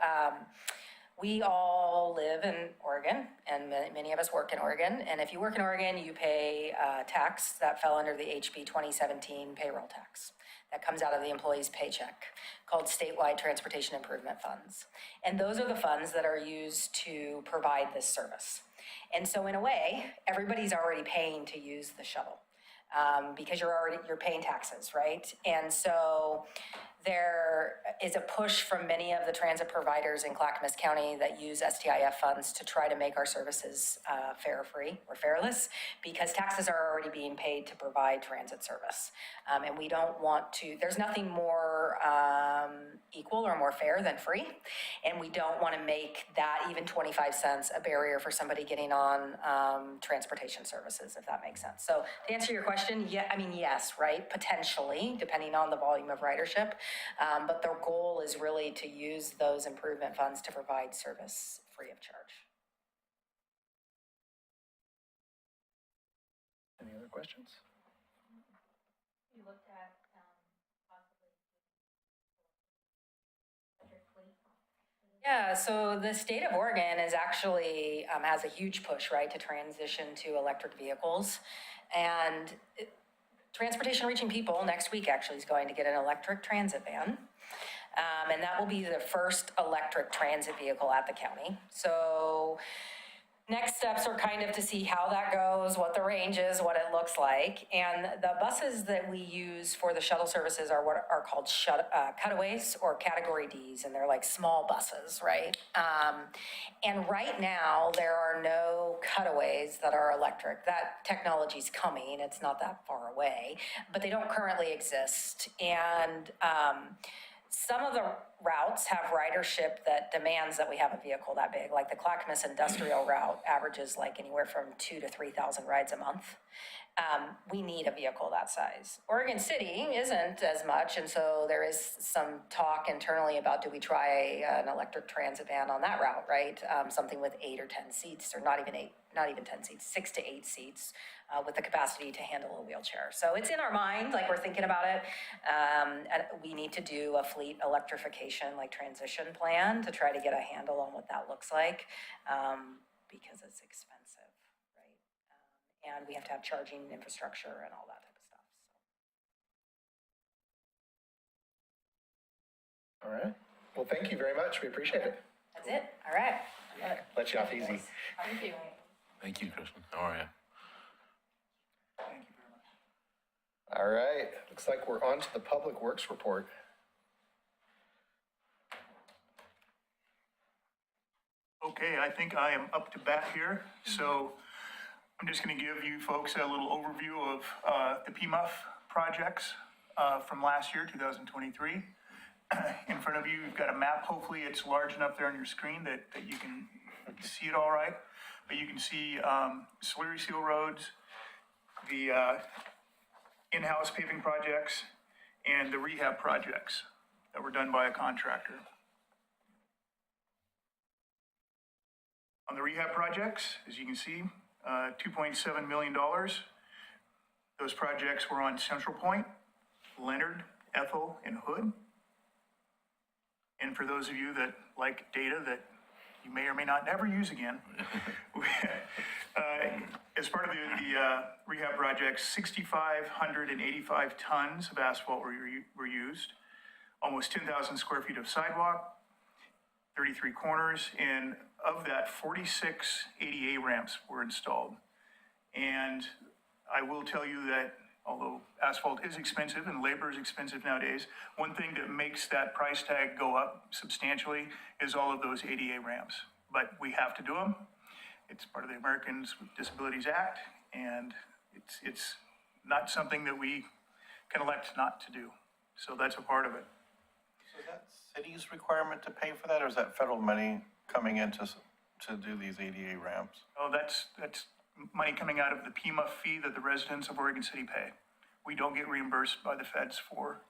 we all live in Oregon, and many of us work in Oregon. And if you work in Oregon, you pay tax that fell under the HB 2017 payroll tax. That comes out of the employee's paycheck, called statewide transportation improvement funds. And those are the funds that are used to provide this service. And so in a way, everybody's already paying to use the shuttle because you're paying taxes, right? And so there is a push from many of the transit providers in Clackamas County that use STIF funds to try to make our services fare-free or fareless because taxes are already being paid to provide transit service. And we don't want to, there's nothing more equal or more fair than free. And we don't want to make that even 25 cents a barrier for somebody getting on transportation services, if that makes sense. So to answer your question, yeah, I mean, yes, right? Potentially, depending on the volume of ridership. But the goal is really to use those improvement funds to provide service free of charge. Any other questions? You looked at possibly. Yeah, so the state of Oregon is actually has a huge push, right, to transition to electric vehicles. And Transportation Reaching People next week actually is going to get an electric transit van. And that will be the first electric transit vehicle at the county. So next steps are kind of to see how that goes, what the range is, what it looks like. And the buses that we use for the shuttle services are what are called cutaways or category Ds, and they're like small buses, right? And right now, there are no cutaways that are electric. That technology's coming, it's not that far away, but they don't currently exist. And some of the routes have ridership that demands that we have a vehicle that big, like the Clackamas Industrial Route averages like anywhere from 2,000 to 3,000 rides a month. We need a vehicle that size. Oregon City isn't as much, and so there is some talk internally about, do we try an electric transit van on that route, right? Something with 8 or 10 seats, or not even 10 seats, 6 to 8 seats, with the capacity to handle a wheelchair. So it's in our mind, like we're thinking about it. And we need to do a fleet electrification, like transition plan to try to get a handle on what that looks like, because it's expensive, right? And we have to have charging infrastructure and all that type of stuff. So. All right. Well, thank you very much. We appreciate it. That's it. All right. Let you off easy. Thank you. Thank you, Kristen. How are you? Thank you very much. All right. Looks like we're on to the Public Works report. Okay, I think I am up to bat here. So I'm just going to give you folks a little overview of the PMUF projects from last year, 2023. In front of you, you've got a map. Hopefully it's large enough there on your screen that you can see it all right. But you can see slurry seal roads, the in-house paving projects, and the rehab projects that were done by a contractor. On the rehab projects, as you can see, $2.7 million. Those projects were on Central Point, Leonard, Ethel, and Hood. And for those of you that like data that you may or may not never use again, as part of the rehab projects, 6,585 tons of asphalt were used, almost 10,000 square feet of sidewalk, 33 corners, and of that, 46 ADA ramps were installed. And I will tell you that although asphalt is expensive and labor is expensive nowadays, one thing that makes that price tag go up substantially is all of those ADA ramps. But we have to do them. It's part of the Americans with Disabilities Act, and it's not something that we can elect not to do. So that's a part of it. So is that city's requirement to pay for that, or is that federal money coming in to do these ADA ramps? Oh, that's money coming out of the PMUF fee that the residents of Oregon City pay. We don't get reimbursed by the feds for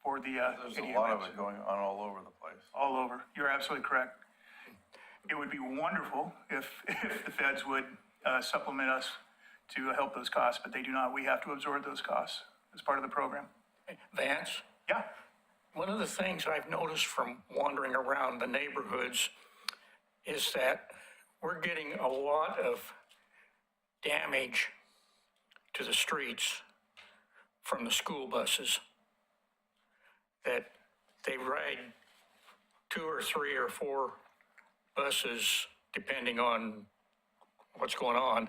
the There's ADA a lot ramps. of it going on all over the place. All over. You're absolutely correct. It would be wonderful if the feds would supplement us to help those costs, but they do not. We have to absorb those costs as part of the program. Vance, Yeah. one of the things I've noticed from wandering around the neighborhoods is that we're getting a lot of damage to the streets from the school buses, that they ride 2 or 3 or 4 buses, depending on what's going on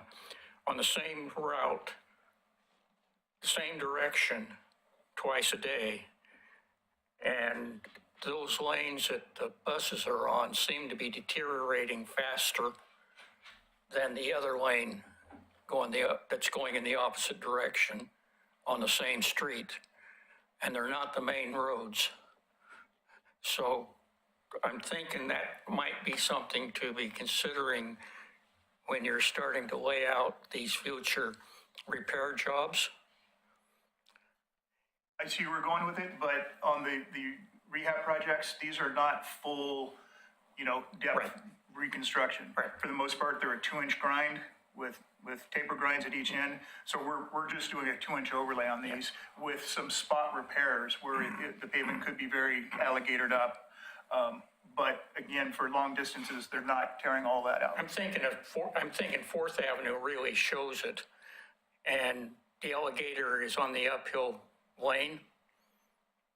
the same route, the same direction, twice a day. And those lanes that the buses are on seem to be deteriorating faster than the other lane that's going in the opposite direction on the same street. And they're not the main roads. So I'm thinking that might be something to be considering when you're starting to lay out these future repair jobs. I see where we're going with it, but on the rehab projects, these are not full, depth Right. reconstruction. Right. For the most part, they're a 2-inch grind with taper grinds at each end. So we're just doing a 2-inch overlay on these with some spot repairs where the pavement could be very alligatored up. But again, for long distances, they're not tearing all that out. I'm thinking 4th Avenue really shows it, and the alligator is on the uphill lane.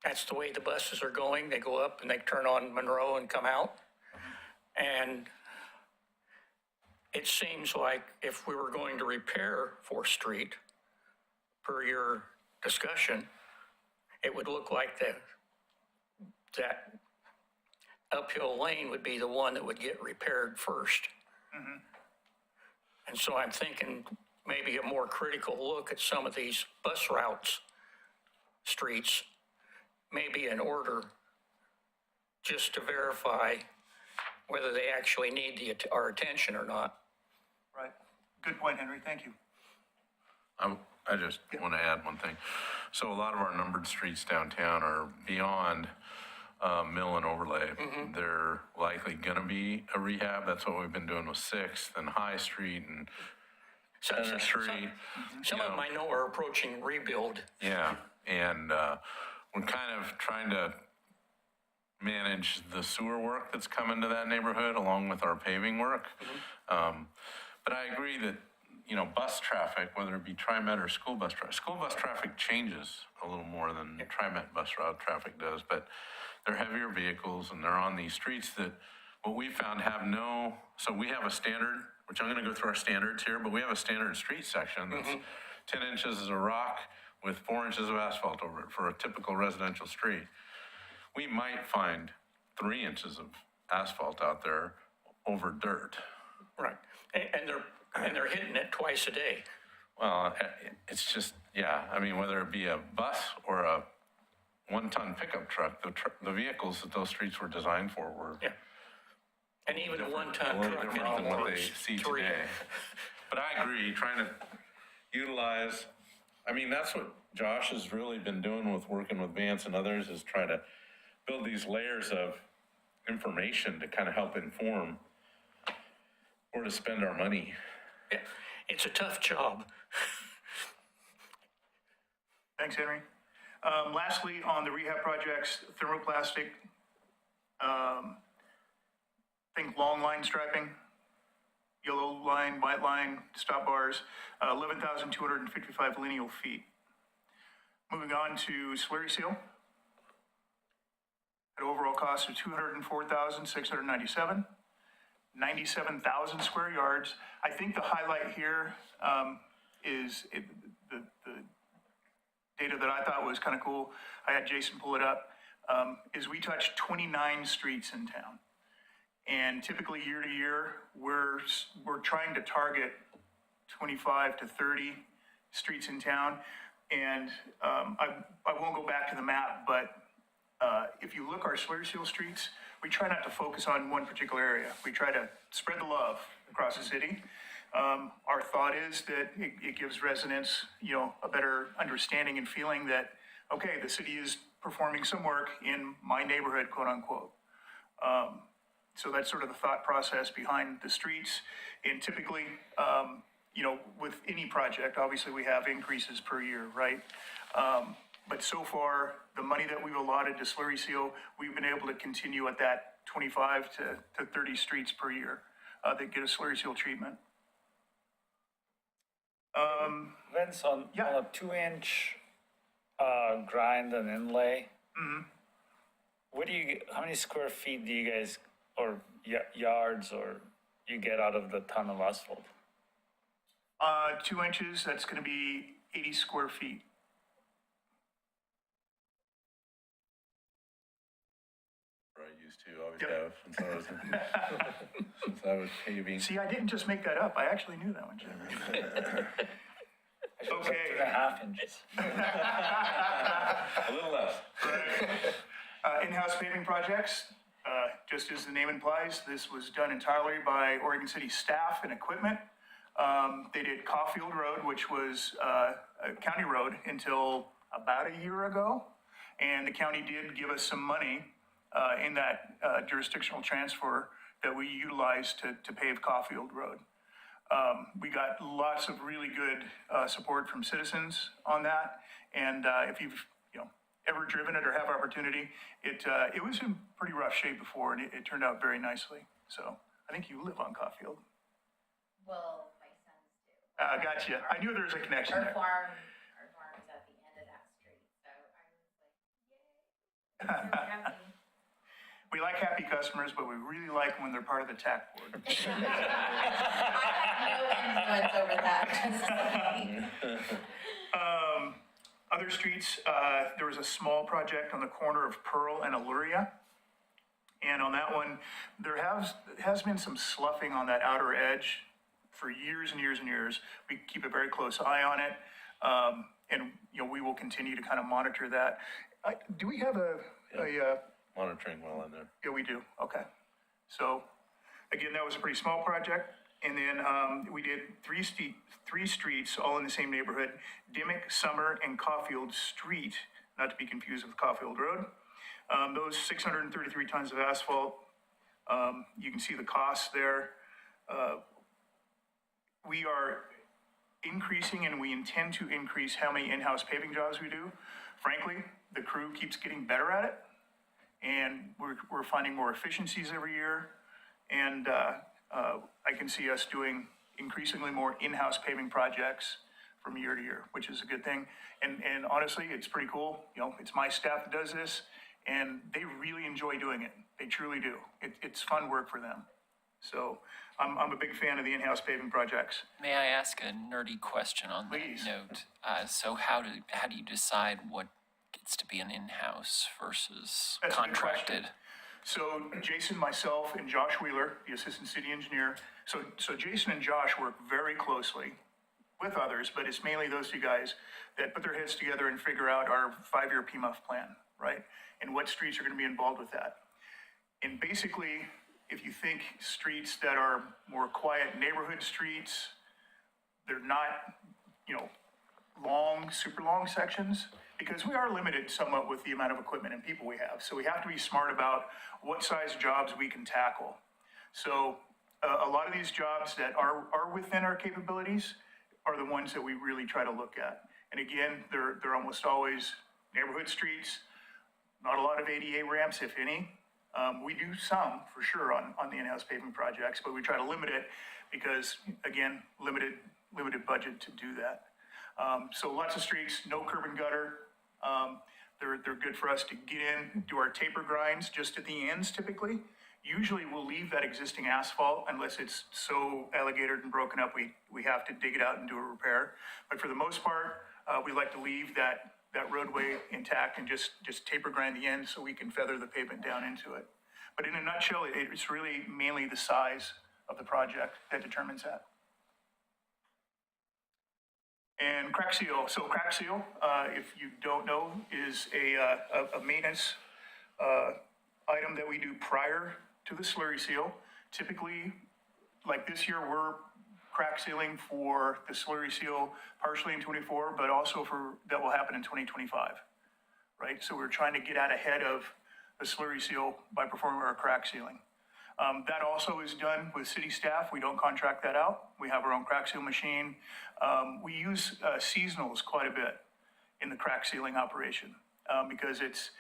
That's the way the buses are going. They go up and they turn on Monroe and come out. And it seems like if we were going to repair 4th Street, per your discussion, it would look like that uphill lane would be the one that would get repaired first. And so I'm thinking maybe a more critical look at some of these bus routes, streets, maybe in order, just to verify whether they actually need our attention or not. Right. Good point, Henry. Thank you. I just want to add one thing. So a lot of our numbered streets downtown are beyond mill and overlay. They're likely going to be a rehab. That's what we've been doing with 6th and High Street and Center Street. Some of them I know are approaching rebuild. Yeah, and we're kind of trying to manage the sewer work that's coming to that neighborhood along with our paving work. But I agree that, bus traffic, whether it be TriMet or school bus traffic changes a little more than TriMet bus route traffic does, but they're heavier vehicles and they're on these streets that what we found have no, so we have a standard, which I'm going to go through our standards here, but we have a standard street section that's 10 inches of rock with 4 inches of asphalt over it for a typical residential street. We might find 3 inches of asphalt out there over dirt. Right. And they're hitting it twice a day. Well, it's just, whether it be a bus or a 1-ton pickup truck, the vehicles that those streets were designed for were And even a 1-ton a little truck different than what anymore they is see 3. today. But I agree, trying to utilize, that's what Josh has really been doing with working with Vance and others, is try to build these layers of information to kind of help inform where to spend our money. Yeah, it's a tough job. Thanks, Henry. Lastly, on the rehab projects, thermoplastic, think long line striping, yellow line, white line, stop bars, 11,255 lineal feet. Moving on to slurry seal. At overall cost of $204,697, 97,000 square yards. I think the highlight here is the data that I thought was kind of cool. I had Jason pull it up. Is we touched 29 streets in town, and typically year to year we're trying to target 25 to 30 streets in town. And I won't go back to the map, but if you look our slurry seal streets, we try not to focus on one particular area. We try to spread the love across the city. Our thought is that it gives residents, a better understanding and feeling that, okay, the city is performing some work in my neighborhood, quote unquote. So that's sort of the thought process behind the streets. And typically, with any project, obviously we have increases per year, right? But so far, the money that we've allotted to slurry seal, we've been able to continue at that 25 to 30 streets per year that get a slurry seal treatment. Vince, on a 2-inch grind and inlay, how many square feet do you guys, or yards, or you get out of the ton of asphalt? 2 inches, that's going to be 80 square feet. I used to always have since I was paving. See, I didn't just make that up. I actually knew that one, Jim. Okay. 2.5 inches. A little less. Right. In-house paving projects, just as the name implies, this was done entirely by Oregon City staff and equipment. They did Caulfield Road, which was a county road until about a year ago. And the county did give us some money in that jurisdictional transfer that we utilized to pave Caulfield Road. We got lots of really good support from citizens on that. And if you've ever driven it or have opportunity, it was in pretty rough shape before, and it turned out very nicely. So I think you live on Caulfield. Well, my sons do. Gotcha. I knew there was a connection there. Our farm is at the end of that street, so I was like, yay. So happy. We like happy customers, but we really like when they're part of the TAC board. I Other streets, there was a small project on the corner of Pearl and Illyria. And on that one, there has been some sloughing on that outer edge for years and years and years. We keep a very close eye on it. And, we will continue to kind of monitor that. Do we have a Monitoring well in there. yeah, we do. Okay. So again, that was a pretty small project. And then we did three streets all in the same neighborhood, Dimmick, Summer, and Caulfield Street, not to be confused with Caulfield Road. Those 633 tons of asphalt, you can see the costs there. We are increasing and we intend to increase how many in-house paving jobs we do. Frankly, the crew keeps getting better at it. And we're finding more efficiencies every year. And I can see us doing increasingly more in-house paving projects from year to year, which is a good thing. And honestly, it's pretty cool. It's my staff that does this, and they really enjoy doing it. They truly do. It's fun work for them. So I'm a big fan of the in-house paving projects. May I ask a nerdy question on Please. that note? So how do you decide what gets to be an in-house versus That's a good question. contracted? So Jason, myself, and Josh Wheeler, the assistant city engineer. So Jason and Josh work very closely with others, but it's mainly those two guys that put their heads together and figure out our 5-year PMUF plan, right? And what streets are going to be involved with that. And basically, if you think streets that are more quiet neighborhood streets, they're not, long, super long sections, because we are limited somewhat with the amount of equipment and people we have. So we have to be smart about what size jobs we can tackle. So a lot of these jobs that are within our capabilities are the ones that we really try to look at. And again, they're almost always neighborhood streets, not a lot of ADA ramps, if any. We do some, for sure, on the in-house paving projects, but we try to limit it because, again, limited budget to do that. So lots of streets, no curb and gutter. They're good for us to get in, do our taper grinds just at the ends typically. Usually we'll leave that existing asphalt unless it's so alligatored and broken up, we have to dig it out and do a repair. But for the most part, we like to leave that roadway intact and just taper grind the ends so we can feather the pavement down into it. But in a nutshell, it's really mainly the size of the project that determines that. And crack seal. So crack seal, if you don't know, is a maintenance item that we do prior to the slurry seal. Typically, like this year, we're crack sealing for the slurry seal partially in 24, but also that will happen in 2025, right? So we're trying to get out ahead of the slurry seal by performing our crack sealing. That also is done with city staff. We don't contract that out. We have our own crack seal machine. We use seasonals quite a bit in the crack sealing operation because it's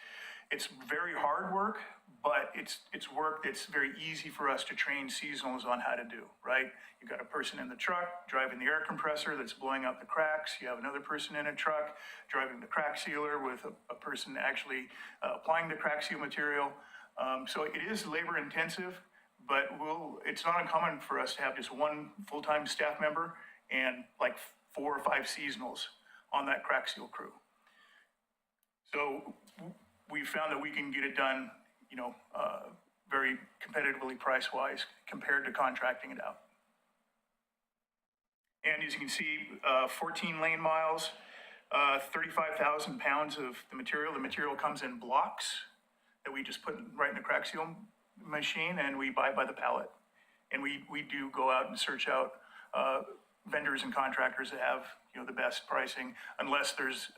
very hard work, but it's work that's very easy for us to train seasonals on how to do, right? You've got a person in the truck driving the air compressor that's blowing out the cracks. You have another person in a truck driving the crack sealer with a person actually applying the crack seal material. So it is labor intensive, but it's not uncommon for us to have just one full-time staff member and like 4 or 5 seasonals on that crack seal crew. So we found that we can get it done, very competitively price-wise compared to contracting it out. And as you can see, 14 lane miles, 35,000 pounds of the material. The material comes in blocks that we just put right in the crack seal machine, and we buy by the pallet. And we do go out and search out vendors and contractors that have the best pricing, unless there's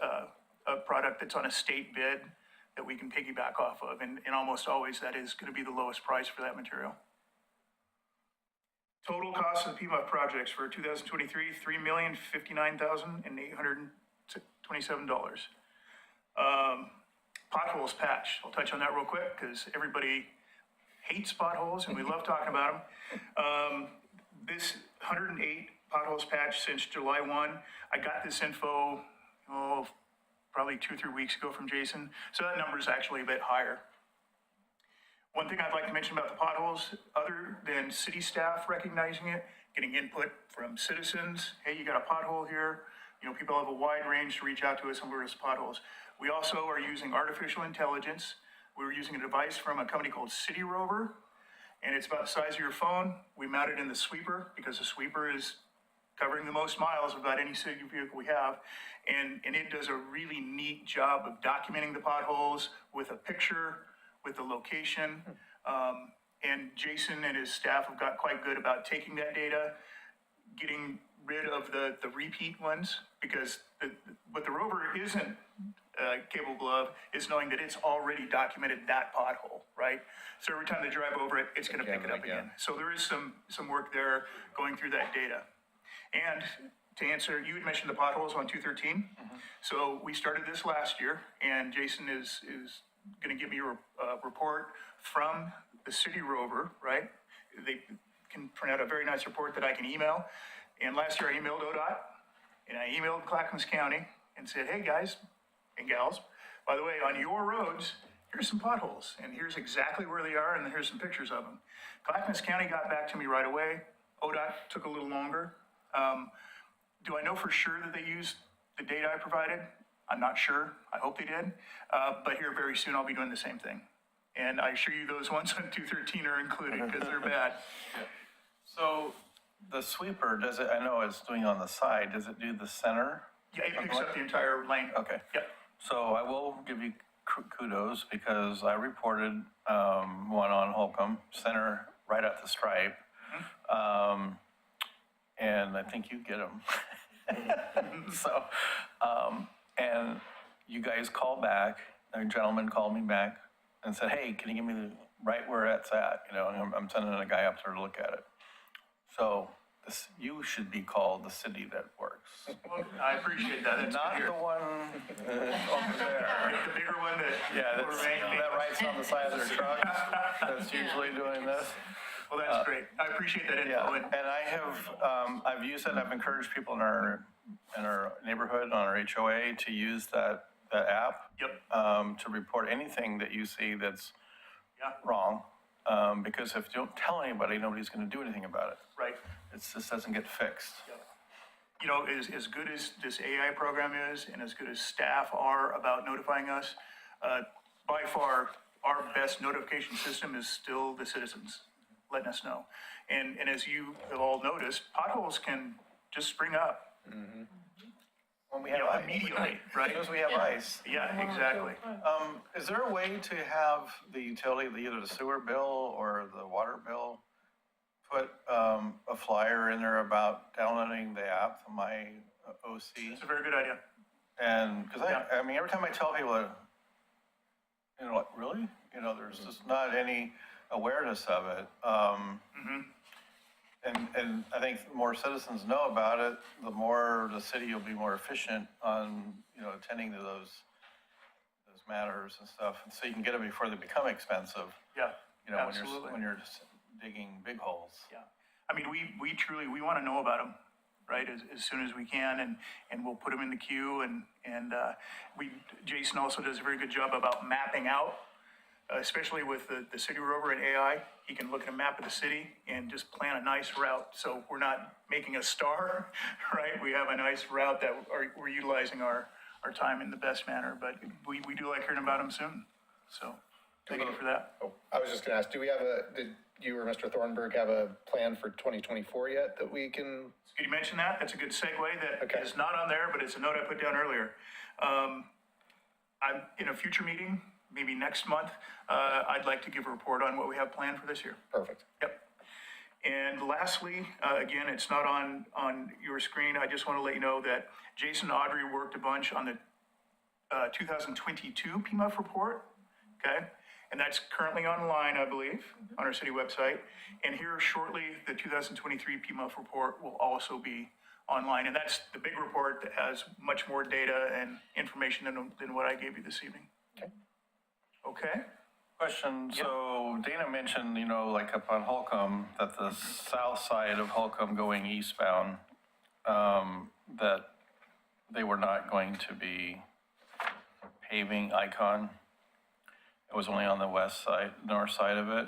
a product that's on a state bid that we can piggyback off of, and almost always that is going to be the lowest price for that material. Total cost of the PMUF projects for 2023, $3,059,827. Potholes patch. I'll touch on that real quick because everybody hates potholes and we love talking about them. This 108 potholes patch since July 1. I got this info, probably 2 or 3 weeks ago from Jason. So that number is actually a bit higher. One thing I'd like to mention about the potholes, other than city staff recognizing it, getting input from citizens. Hey, you got a pothole here. You know, people have a wide range to reach out to us and where there's potholes. We also are using artificial intelligence. We were using a device from a company called City Rover, and it's about the size of your phone. We mount it in the sweeper because the sweeper is covering the most miles of about any city vehicle we have. And it does a really neat job of documenting the potholes with a picture, with the location. And Jason and his staff have got quite good about taking that data, getting rid of the repeat ones, because what the rover isn't capable of is knowing that it's already documented that pothole, right? So every time they drive over it, it's gonna pick it up again. So there is some work there going through that data. And to answer, you had mentioned the potholes on 213. So we started this last year, and Jason is gonna give me a report from the City Rover, right? They can print out a very nice report that I can email. And last year I emailed ODOT, and I emailed Clackamas County and said, hey guys and gals, by the way, on your roads, here's some potholes, and here's exactly where they are, and here's some pictures of them. Clackamas County got back to me right away. ODOT took a little longer. Do I know for sure that they used the data I provided? I'm not sure. I hope they did. But here very soon I'll be doing the same thing. And I assure you those ones on 213 are included because they're bad. So the sweeper, does it, I know it's doing on the side, does it do the center? Yeah, it picks up the entire lane. Okay. Yep. So I will give you kudos because I reported one on Holcomb, center right at the stripe. And I think you get them. So, and you guys call back, a gentleman called me back and said, hey, can you give me the, right where it's at? You know, and I'm sending a guy up there to look at it. So this, you should be called the city that works. Well, I appreciate that. That's Not good to the hear. one over there. The bigger one that. Yeah, that writes on the side of their truck, that's usually doing this. Well, that's great. I appreciate that info. Yeah, and I have, I've used it, I've encouraged people in our neighborhood, on our HOA, to use that app. Yep. To report anything that you see that's Yeah. wrong. Because if you don't tell anybody, nobody's gonna do anything about it. Right. It just doesn't get fixed. You know, as good as this AI program is, and as good as staff are about notifying us, by far, our best notification system is still the citizens letting us know. And as you have all noticed, potholes can just spring up. When we have ice. Immediately, right? As soon as we have ice. Yeah, exactly. Is there a way to have the utility, either the sewer bill or the water bill, put a flyer in there about downloading the app, my OC? It's a very good idea. And, because I mean, every time I tell people that, you know, like, really? You know, there's just not any awareness of it. And I think the more citizens know about it, the more the city will be more efficient on, you know, attending to those matters and stuff. And so you can get them before they become expensive. Yeah, You know, absolutely. when you're just digging big holes. Yeah. I mean, we truly, we want to know about them, right, as soon as we can, and we'll put them in the queue, and Jason also does a very good job about mapping out, especially with the City Rover and AI. He can look at a map of the city and just plan a nice route, so we're not making a star, right? We have a nice route that we're utilizing our time in the best manner, but we do like hearing about them soon, so thank you for that. Oh, I was just gonna ask, did you or Mr. Thornburg have a plan for 2024 yet that we can? Good you mentioned that. That's a good segue. That Okay. is not on there, but it's a note I put down earlier. I'm in a future meeting, maybe next month. I'd like to give a report on what we have planned for this year. Perfect. Yep. And lastly, again, it's not on your screen. I just want to let you know that Jason and Audrey worked a bunch on the 2022 PMUF report. Okay. And that's currently online, I believe, on our city website. And here shortly, the 2023 PMUF report will also be online. And that's the big report that has much more data and information than what I gave you this evening. Okay. Okay? Question, so Dana mentioned, you know, like up on Holcomb, that the south side of Holcomb going eastbound, that they were not going to be paving Icon. It was only on the west side, north side of it.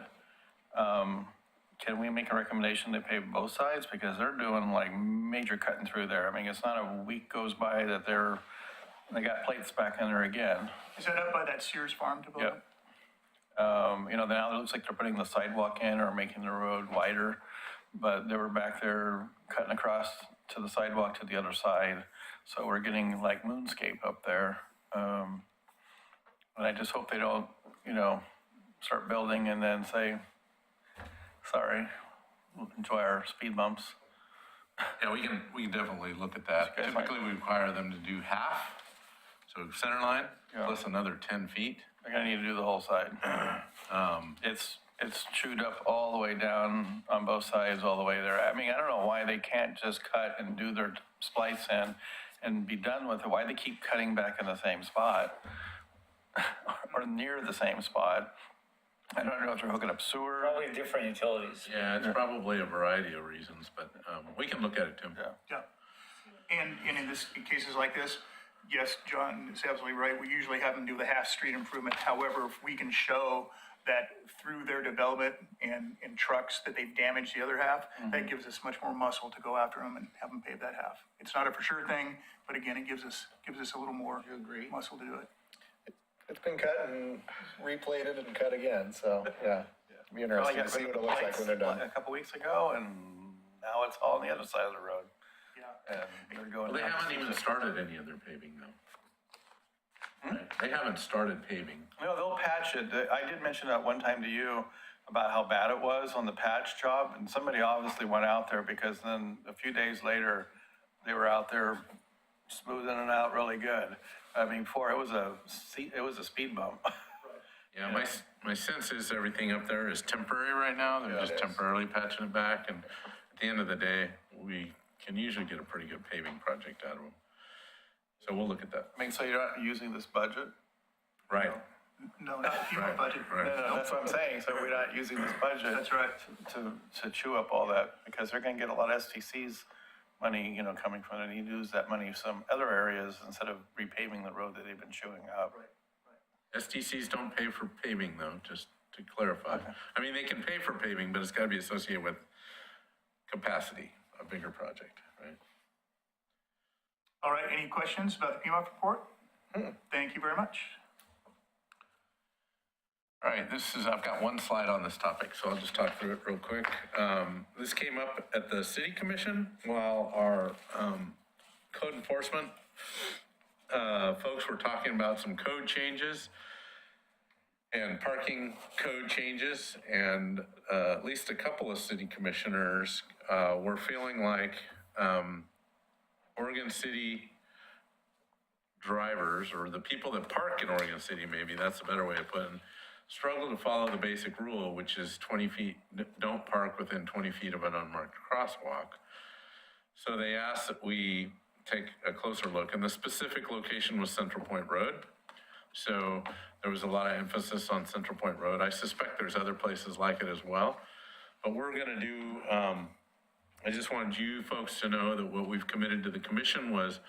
can we make a recommendation to pave both sides? Because they're doing like major cutting through there. I mean, it's not a week goes by that they got plates back in there again. Is that up by that Sears Farm development? Yep. You know, now it looks like they're putting the sidewalk in or making the road wider, but they were back there cutting across to the sidewalk to the other side. So we're getting like moonscape up there. And I just hope they don't, you know, start building and then say, sorry, we'll enjoy our speed bumps. Yeah, we can definitely look at that. Okay, Typically, we require them to do half, so center line, Yeah. plus another 10 feet. They're gonna need to do the whole side. It's chewed up all the way down on both sides, all the way there. I mean, I don't know why they can't just cut and do their splice in and be done with it. Why they keep cutting back in the same spot or near the same spot. I don't know if they're hooking up sewer. Probably different utilities. Yeah, it's probably a variety of reasons, but we can look at it, Tim. Yeah. And in cases like this, yes, John is absolutely right. We usually have them do the half street improvement. However, if we can show that through their development and trucks that they've damaged the other half, that gives us much more muscle to go after them and have them pave that half. It's not a for sure thing, but again, it gives us a little more muscle to do it. It's been cut and replated and cut again, so, yeah. It'll be interesting to see what it looks like when they're done. A couple weeks ago, and now it's all on the other side of the road. Yeah. And they're going. Well, they haven't even started any of their paving though. Right? They haven't started paving. No, they'll patch it. I did mention that one time to you about how bad it was on the patch job, and somebody obviously went out there because then a few days later, they were out there smoothing it out really good. I mean, before it was a speed bump. Yeah, my sense is everything up there is temporary right now. They're just temporarily patching it back, and at the end of the day, we can usually get a pretty good paving project out of them. So we'll look at that. I mean, so you're not using this budget? Right. No, not the FEMA budget. Right. No, that's what I'm saying. So we're not using this budget. That's right. To chew up all that, because they're gonna get a lot of STC's money, you know, coming from it. And you use that money some other areas instead of repaving the road that they've been chewing up. STCs don't pay for paving though, just to clarify. Okay. I mean, they can pay for paving, but it's gotta be associated with capacity, a bigger project, right? All right, any questions about the PMUF report? Thank you very much. All right, I've got one slide on this topic, so I'll just talk through it real quick. This came up at the city commission while our code enforcement folks were talking about some code changes and parking code changes, and at least a couple of city commissioners were feeling like Oregon City drivers, or the people that park in Oregon City, maybe that's a better way of putting it, struggle to follow the basic rule, which is 20 feet, don't park within 20 feet of an unmarked crosswalk. So they asked that we take a closer look, and the specific location was Central Point Road. So there was a lot of emphasis on Central Point Road. I suspect there's other places like it as well. But we're gonna do, I just wanted you folks to know that what we've committed to the commission was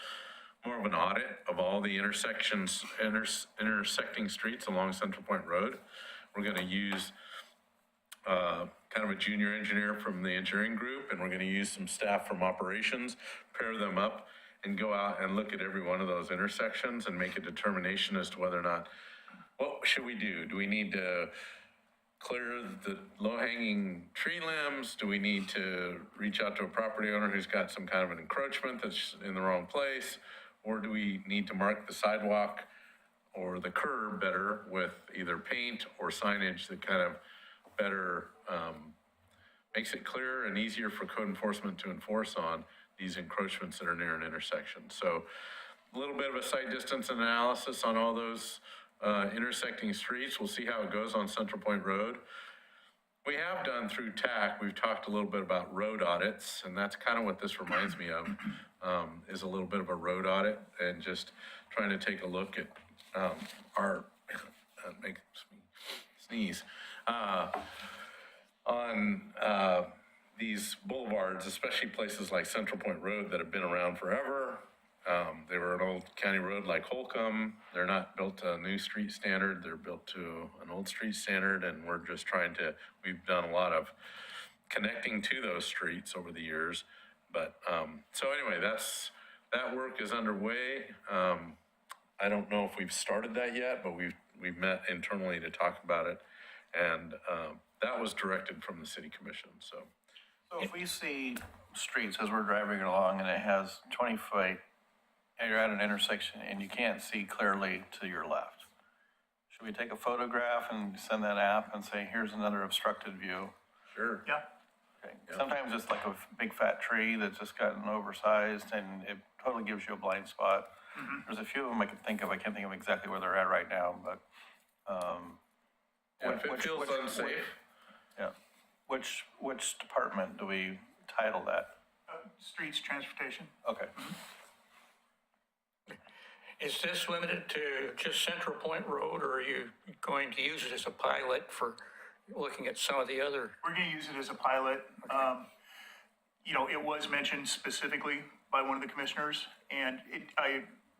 more of an audit of all the intersections, intersecting streets along Central Point Road. We're gonna use kind of a junior engineer from the engineering group, and we're gonna use some staff from operations, pair them up, and go out and look at every one of those intersections and make a determination as to whether or not, what should we do? Do we need to clear the low-hanging tree limbs? Do we need to reach out to a property owner who's got some kind of an encroachment that's in the wrong place? Or do we need to mark the sidewalk or the curb better with either paint or signage that kind of better makes it clearer and easier for code enforcement to enforce on these encroachments that are near an intersection? So a little bit of a site distance analysis on all those intersecting streets. We'll see how it goes on Central Point Road. We have done through TAC, we've talked a little bit about road audits, and that's kind of what this reminds me of, is a little bit of a road audit and just trying to take a look at our, makes me sneeze, on these boulevards, especially places like Central Point Road that have been around forever. They were an old county road like Holcomb. They're not built to a new street standard. They're built to an old street standard, and we're just trying to, we've done a lot of connecting to those streets over the years. But, so anyway, that work is underway. I don't know if we've started that yet, but we've met internally to talk about it. And, that was directed from the city commission, so. So if we see streets as we're driving along and it has 20 feet, and you're at an intersection and you can't see clearly to your left, should we take a photograph and send that app and say, here's another obstructed view? Sure. Yeah. Okay. Sometimes it's like a big fat tree that's just gotten oversized and it totally gives you a blind spot. There's a few of them I can think of. I can't think of exactly where they're at right now, but, And if it feels unsafe, yeah. Which department do we title that? Streets, transportation. Okay. Is this limited to just Central Point Road, or are you going to use it as a pilot for looking at some of the other? We're gonna use it as a pilot. You know, it was mentioned specifically by one of the commissioners, and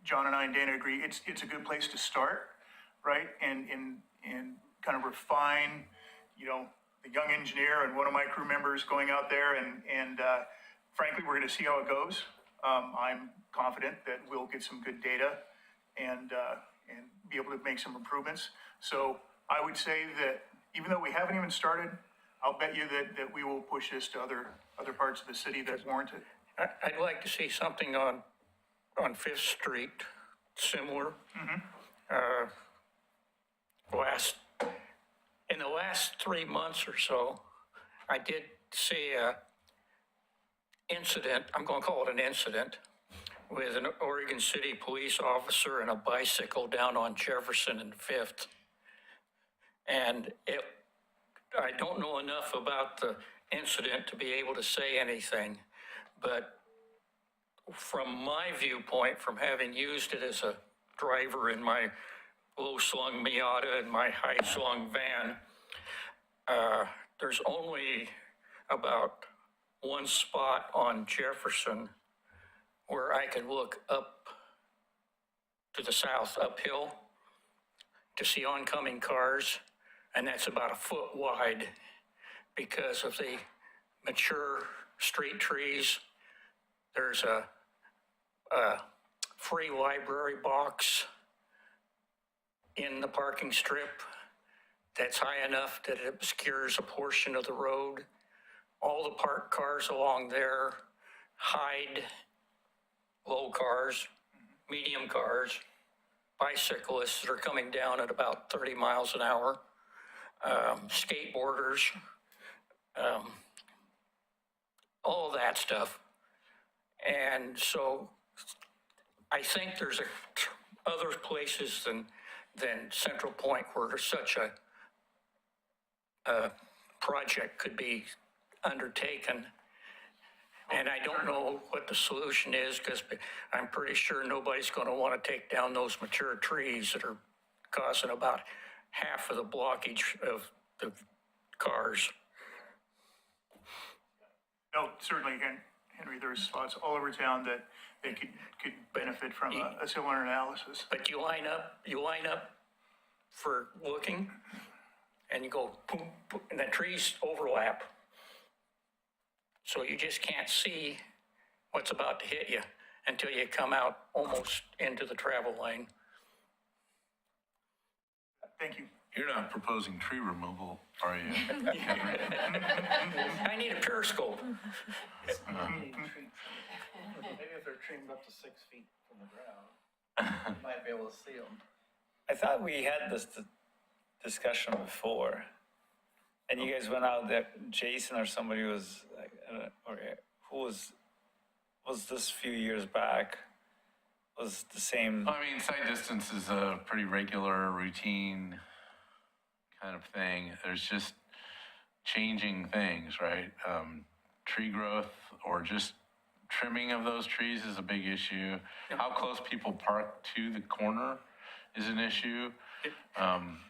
John and I and Dana agree, it's a good place to start, right? And kind of refine, you know, the young engineer and one of my crew members going out there and frankly, we're gonna see how it goes. I'm confident that we'll get some good data and be able to make some improvements. So I would say that even though we haven't even started, I'll bet you that we will push this to other parts of the city that warrant it. I'd like to see something on Fifth Street, similar. In the last 3 months or so, I did see a incident, I'm gonna call it an incident, with an Oregon City police officer and a bicycle down on Jefferson and Fifth. And I don't know enough about the incident to be able to say anything, but from my viewpoint, from having used it as a driver in my low-slung Miata and my high-slung van, there's only about one spot on Jefferson where I can look up to the south, uphill, to see oncoming cars, and that's about a foot wide because of the mature street trees. There's a free library box in the parking strip that's high enough that it obscures a portion of the road. All the parked cars along there hide low cars, medium cars, bicyclists that are coming down at about 30 miles an hour, skateboarders, all of that stuff. And so I think there's other places than Central Point where there's such a project could be undertaken. And I don't know what the solution is because I'm pretty sure nobody's going to want to take down those mature trees that are causing about half of the blockage of the cars. No, certainly, Henry, there's spots all over town that they could benefit from a similar analysis. But you line up for looking and you go boom, boom, and the trees overlap. So you just can't see what's about to hit you until you come out almost into the travel lane. Thank you. you're not proposing tree removal, are you? I need a periscope. Maybe if they're trimmed up to 6 feet from the ground, you might be able to see them. I thought we had this discussion before, and you guys went out there, Jason or somebody was, like, or who was this few years back? Was the same? I mean, sight distance is a pretty regular, routine kind of thing. There's just changing things, right? Tree growth or just trimming of those trees is a big issue. How close people park to the corner is an issue,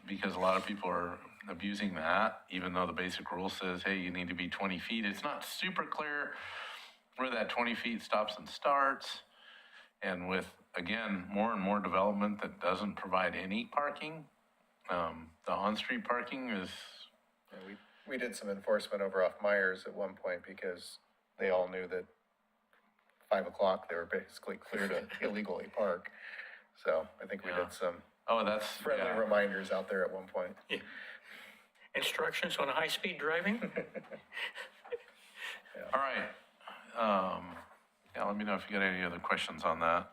because a lot of people are abusing that, even though the basic rule says, hey, you need to be 20 feet. It's not super clear where that 20 feet stops and starts. And with, again, more and more development that doesn't provide any parking, the on-street parking is, we did some enforcement over off Myers at one point because they all knew that 5 o'clock, they were basically clear to illegally park. So I think we Yeah. did some Oh, that's, friendly yeah. reminders out there at one point. Yeah. Instructions on high-speed driving? All right. Yeah, let me know if you got any other questions on that.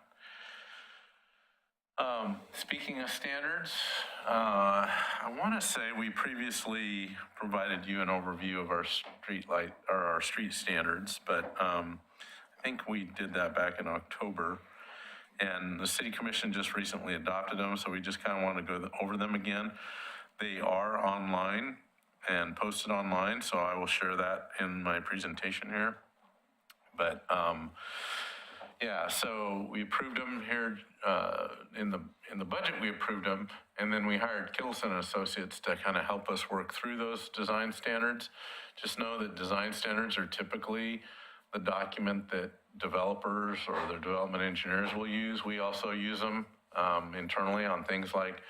Speaking of standards, I want to say we previously provided you an overview of our our street standards, but I think we did that back in October. And the city commission just recently adopted them, so we just kind of want to go over them again. They are online and posted online, so I will share that in my presentation here. But yeah, so we approved them here in the budget. We approved them, and then we hired Kittleson Associates to kind of help us work through those design standards. Just know that design standards are typically the document that developers or their development engineers will use. We also use them internally on things like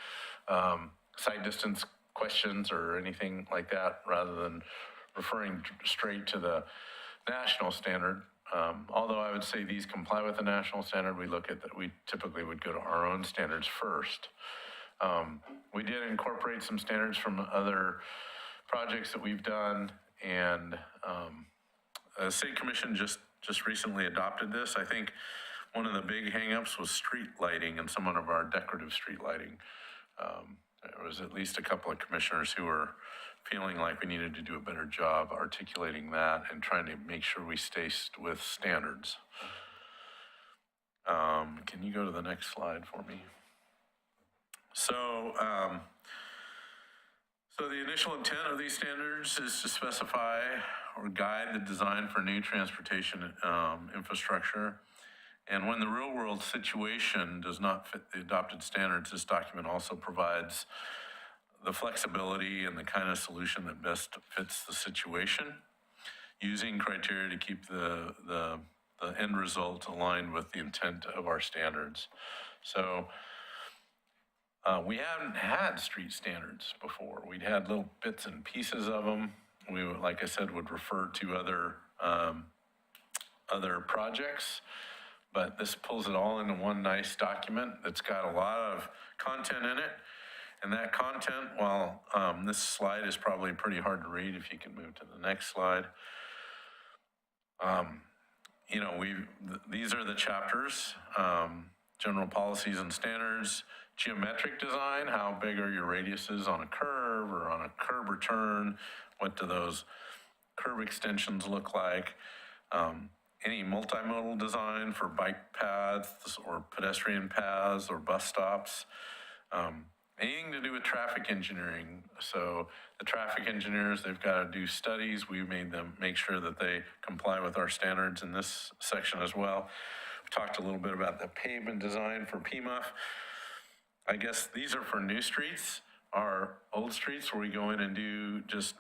site distance questions or anything like that, rather than referring straight to the national standard. Although I would say these comply with the national standard, we look at that. We typically would go to our own standards first. We did incorporate some standards from other projects that we've done, and the city commission just recently adopted this. I think one of the big hangups was street lighting and some of our decorative street lighting. There was at least a couple of commissioners who were feeling like we needed to do a better job articulating that and trying to make sure we stay with standards. Can you go to the next slide for me? So, so the initial intent of these standards is to specify or guide the design for new transportation infrastructure. And when the real world situation does not fit the adopted standards, this document also provides the flexibility and the kind of solution that best fits the situation, using criteria to keep the end result aligned with the intent of our standards. So we haven't had street standards before. We'd had little bits and pieces of them. We, like I said, would refer to other projects, but this pulls it all into one nice document that's got a lot of content in it. And that content, while this slide is probably pretty hard to read, if you can move to the next slide. You know, these are the chapters: general policies and standards, geometric design, how big are your radiuses on a curve or on a curb return? What do those curb extensions look like? Any multimodal design for bike paths or pedestrian paths or bus stops. Anything to do with traffic engineering. So the traffic engineers, they've got to do studies. We made them make sure that they comply with our standards in this section as well. We talked a little bit about the pavement design for PMUF. I guess these are for new streets. Our old streets where we go in and do just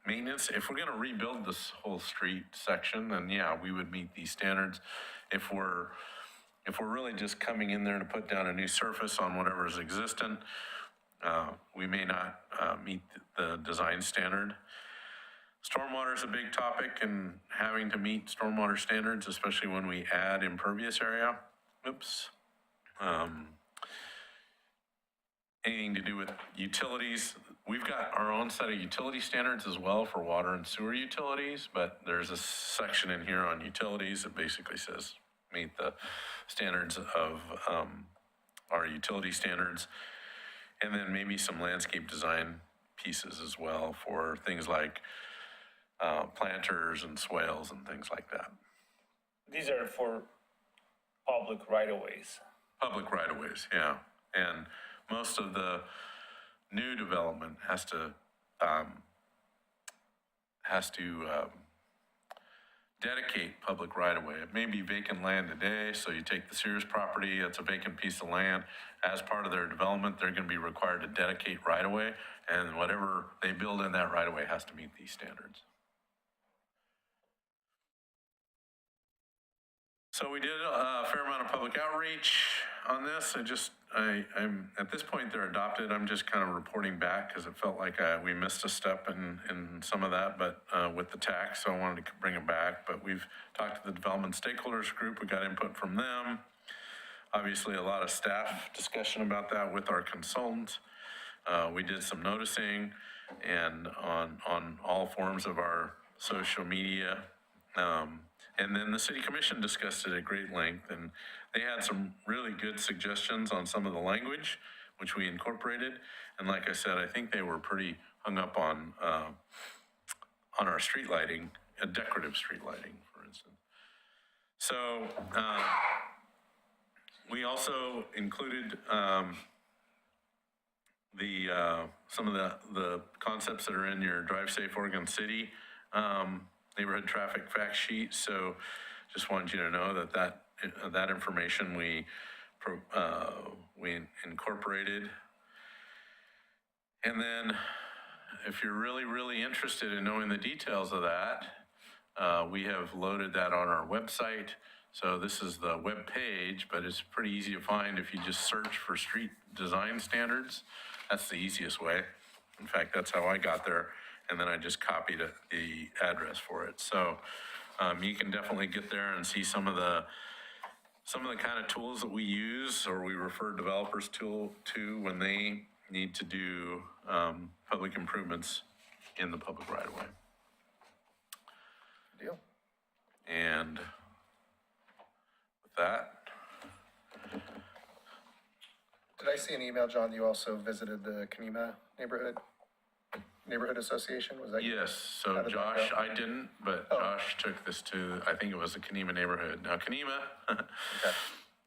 maintenance. If we're going to rebuild this whole street section, then yeah, we would meet these standards. If we're really just coming in there to put down a new surface on whatever is existent, we may not meet the design standard. Stormwater is a big topic, and having to meet stormwater standards, especially when we add impervious area. Oops. Anything to do with utilities. We've got our own set of utility standards as well for water and sewer utilities, but there's a section in here on utilities that basically says meet the standards of our utility standards, and then maybe some landscape design pieces as well for things like planters and swales and things like that. These are for public right-of-ways. Public right-of-ways, yeah. And most of the new development has to dedicate public right-of-way. It may be vacant land today, so you take the Sears property, it's a vacant piece of land. As part of their development, they're gonna be required to dedicate right-of-way, and whatever they build in that right-of-way has to meet these standards. So we did a fair amount of public outreach on this. I'm, at this point, they're adopted. I'm just kind of reporting back because it felt like we missed a step in some of that, but with the tax, so I wanted to bring it back. But we've talked to the development stakeholders group. We got input from them. Obviously, a lot of staff discussion about that with our consultants. We did some noticing and on all forms of our social media. And then the city commission discussed it at great length, and they had some really good suggestions on some of the language, which we incorporated. And like I said, I think they were pretty hung up on our street lighting, decorative street lighting, for instance. So we also included some of the concepts that are in your Drive Safe Oregon City neighborhood traffic fact sheet. So just wanted you to know that information we incorporated. And then if you're really interested in knowing the details of that, we have loaded that on our website. So this is the web page, but it's pretty easy to find if you just search for street design standards. That's the easiest way. In fact, that's how I got there. And then I just copied the address for it. So you can definitely get there and see some of the kind of tools that we use or we refer developers to when they need to do public improvements in the public right of way. Deal. And with that, Did I see an email, John? You also visited the Kenema neighborhood association? Was that you? yes, so How did that Josh, go? I didn't, but Josh took this to, I think it was the Kenema neighborhood. Now, Kenema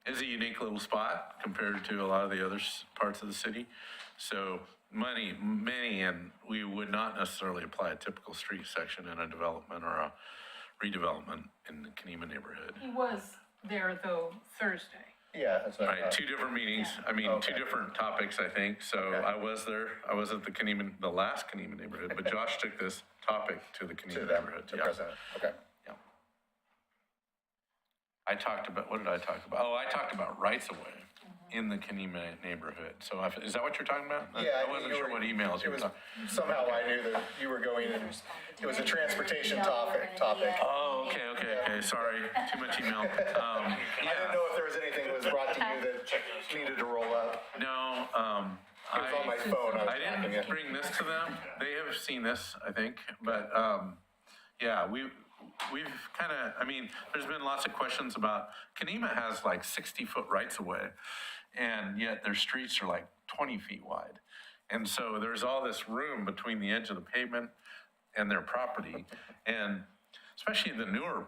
is a unique little spot compared to a lot of the other parts of the city. So many, and we would not necessarily apply a typical street section in a development or a redevelopment in the Kenema neighborhood. He was there though Thursday. Yeah, that's what I Right, thought. two different meetings, I mean, two different topics, I think, so Okay. I was there, I was at the last Kenema neighborhood, but Josh took this topic to the To Kenema them, neighborhood. to yeah. president. Okay. Yeah. I talked about, what did I talk about? Oh, I talked about rights of way in the Kenema neighborhood, so is that what you're talking about? Yeah, I wasn't sure what emails you were talking. Somehow I knew that you were going in, it was a transportation topic. Oh, okay, sorry, too much email. I didn't know if there was anything that was brought to you that needed to roll up. No, It was on my phone. I didn't bring this to them. They have seen this, I think, but, yeah, we've kind of, I mean, there's been lots of questions about, Kenema has like 60-foot rights of way, and yet their streets are like 20 feet wide. And so there's all this room between the edge of the pavement and their property, and especially the newer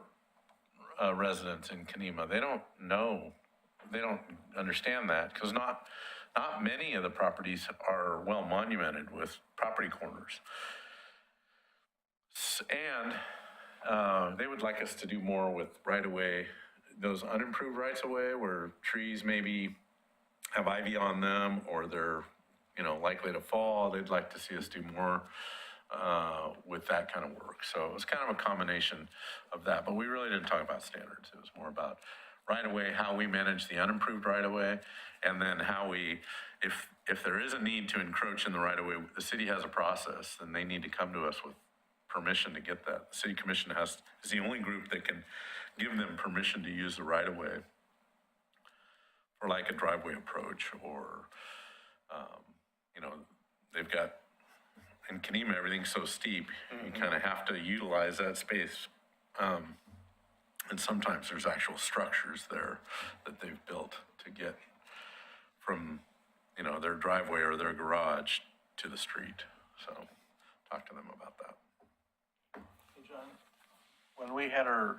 residents in Kenema, they don't understand that, because not many of the properties are well monumented with property corners. And they would like us to do more with right-of-way, those unimproved rights-of-way where trees maybe have ivy on them or they're, likely to fall. They'd like to see us do more with that kind of work. So it was kind of a combination of that, but we really didn't talk about standards. It was more about right-of-way, how we manage the unimproved right-of-way, and then how we, if there is a need to encroach in the right-of-way, the city has a process, and they need to come to us with permission to get that. The city commission is the only group that can give them permission to use the right-of-way for like a driveway approach or, they've got, in Kenema, everything's so steep, you kind of have to utilize that space. And sometimes there's actual structures there that they've built to get from, their driveway or their garage to the street. So talk to them about that. Hey, John, when we had our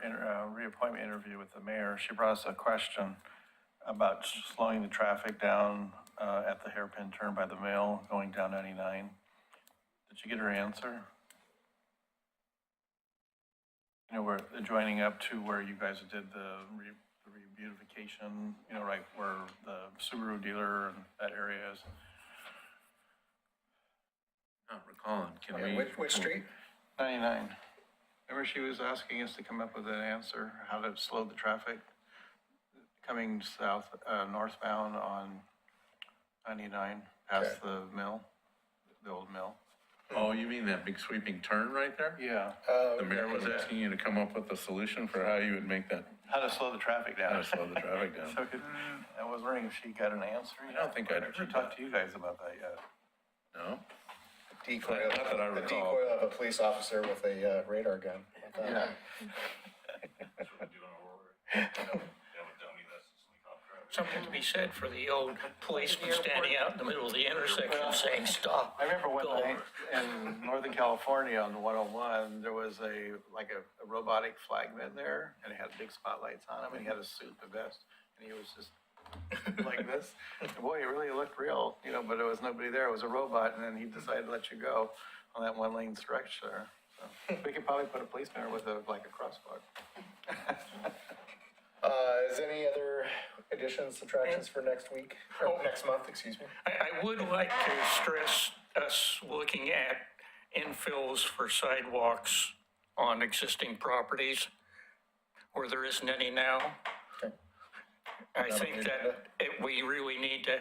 reappointment interview with the mayor, she brought us a question about slowing the traffic down at the hairpin turn by the mill going down 99. Did you get her answer? Where joining up to where you guys did the re-beautification, right where the Subaru dealer and that area is. Not recalling, can Okay, we? which street? 99. Remember she was asking us to come up with an answer, how to slow the traffic? coming south, northbound on 99, past the mill, the old mill. Oh, you mean that big sweeping turn right there? Yeah. The mayor was asking you to come up with a solution for how you would make that, How to slow the traffic down. how to slow the traffic down. So I was wondering if she got an answer. I don't think I'd never talked to you guys about that yet. No? Decoy, Not that I the recall. decoy of a police officer with a radar gun. Yeah. Something to be said for the old policeman standing out in the middle of the intersection saying, stop. I remember one Go. night in Northern California on the 101, there was a robotic flagman there, and he had big spotlights on him, and he had a suit and vest, and he was just like this. And boy, he really looked real, but there was nobody there. It was a robot, and then he decided to let you go on that one lane stretch there. So we could probably put a policeman there with a crosswalk. Is any other additions, subtractions for next week, or next month, excuse me? I would like to stress us looking at infills for sidewalks on existing properties where there isn't any now. Okay. I think that we really need to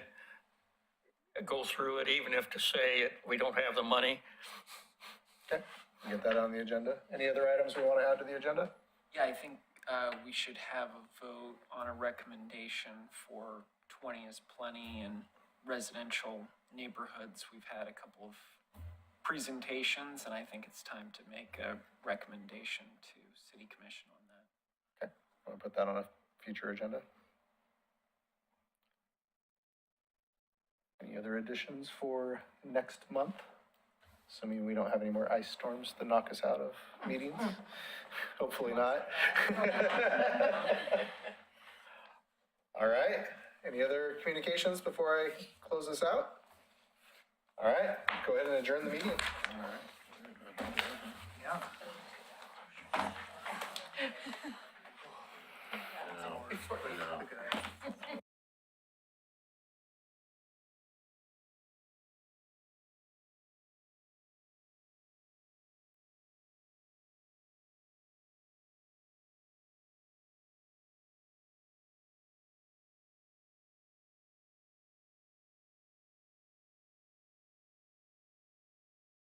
go through it, even if to say it, we don't have the money. Okay, we'll get that on the agenda. Any other items we want to add to the agenda? Yeah, I think we should have a vote on a recommendation for 20 is plenty in residential neighborhoods. We've had a couple of presentations, and I think it's time to make a recommendation to City Commission on that. Okay, want to put that on a future agenda? Any other additions for next month? Assuming we don't have any more ice storms that knock us out of meetings. Hopefully not. All right, any other communications before I close this out? All right, go ahead and adjourn the meeting. Yeah.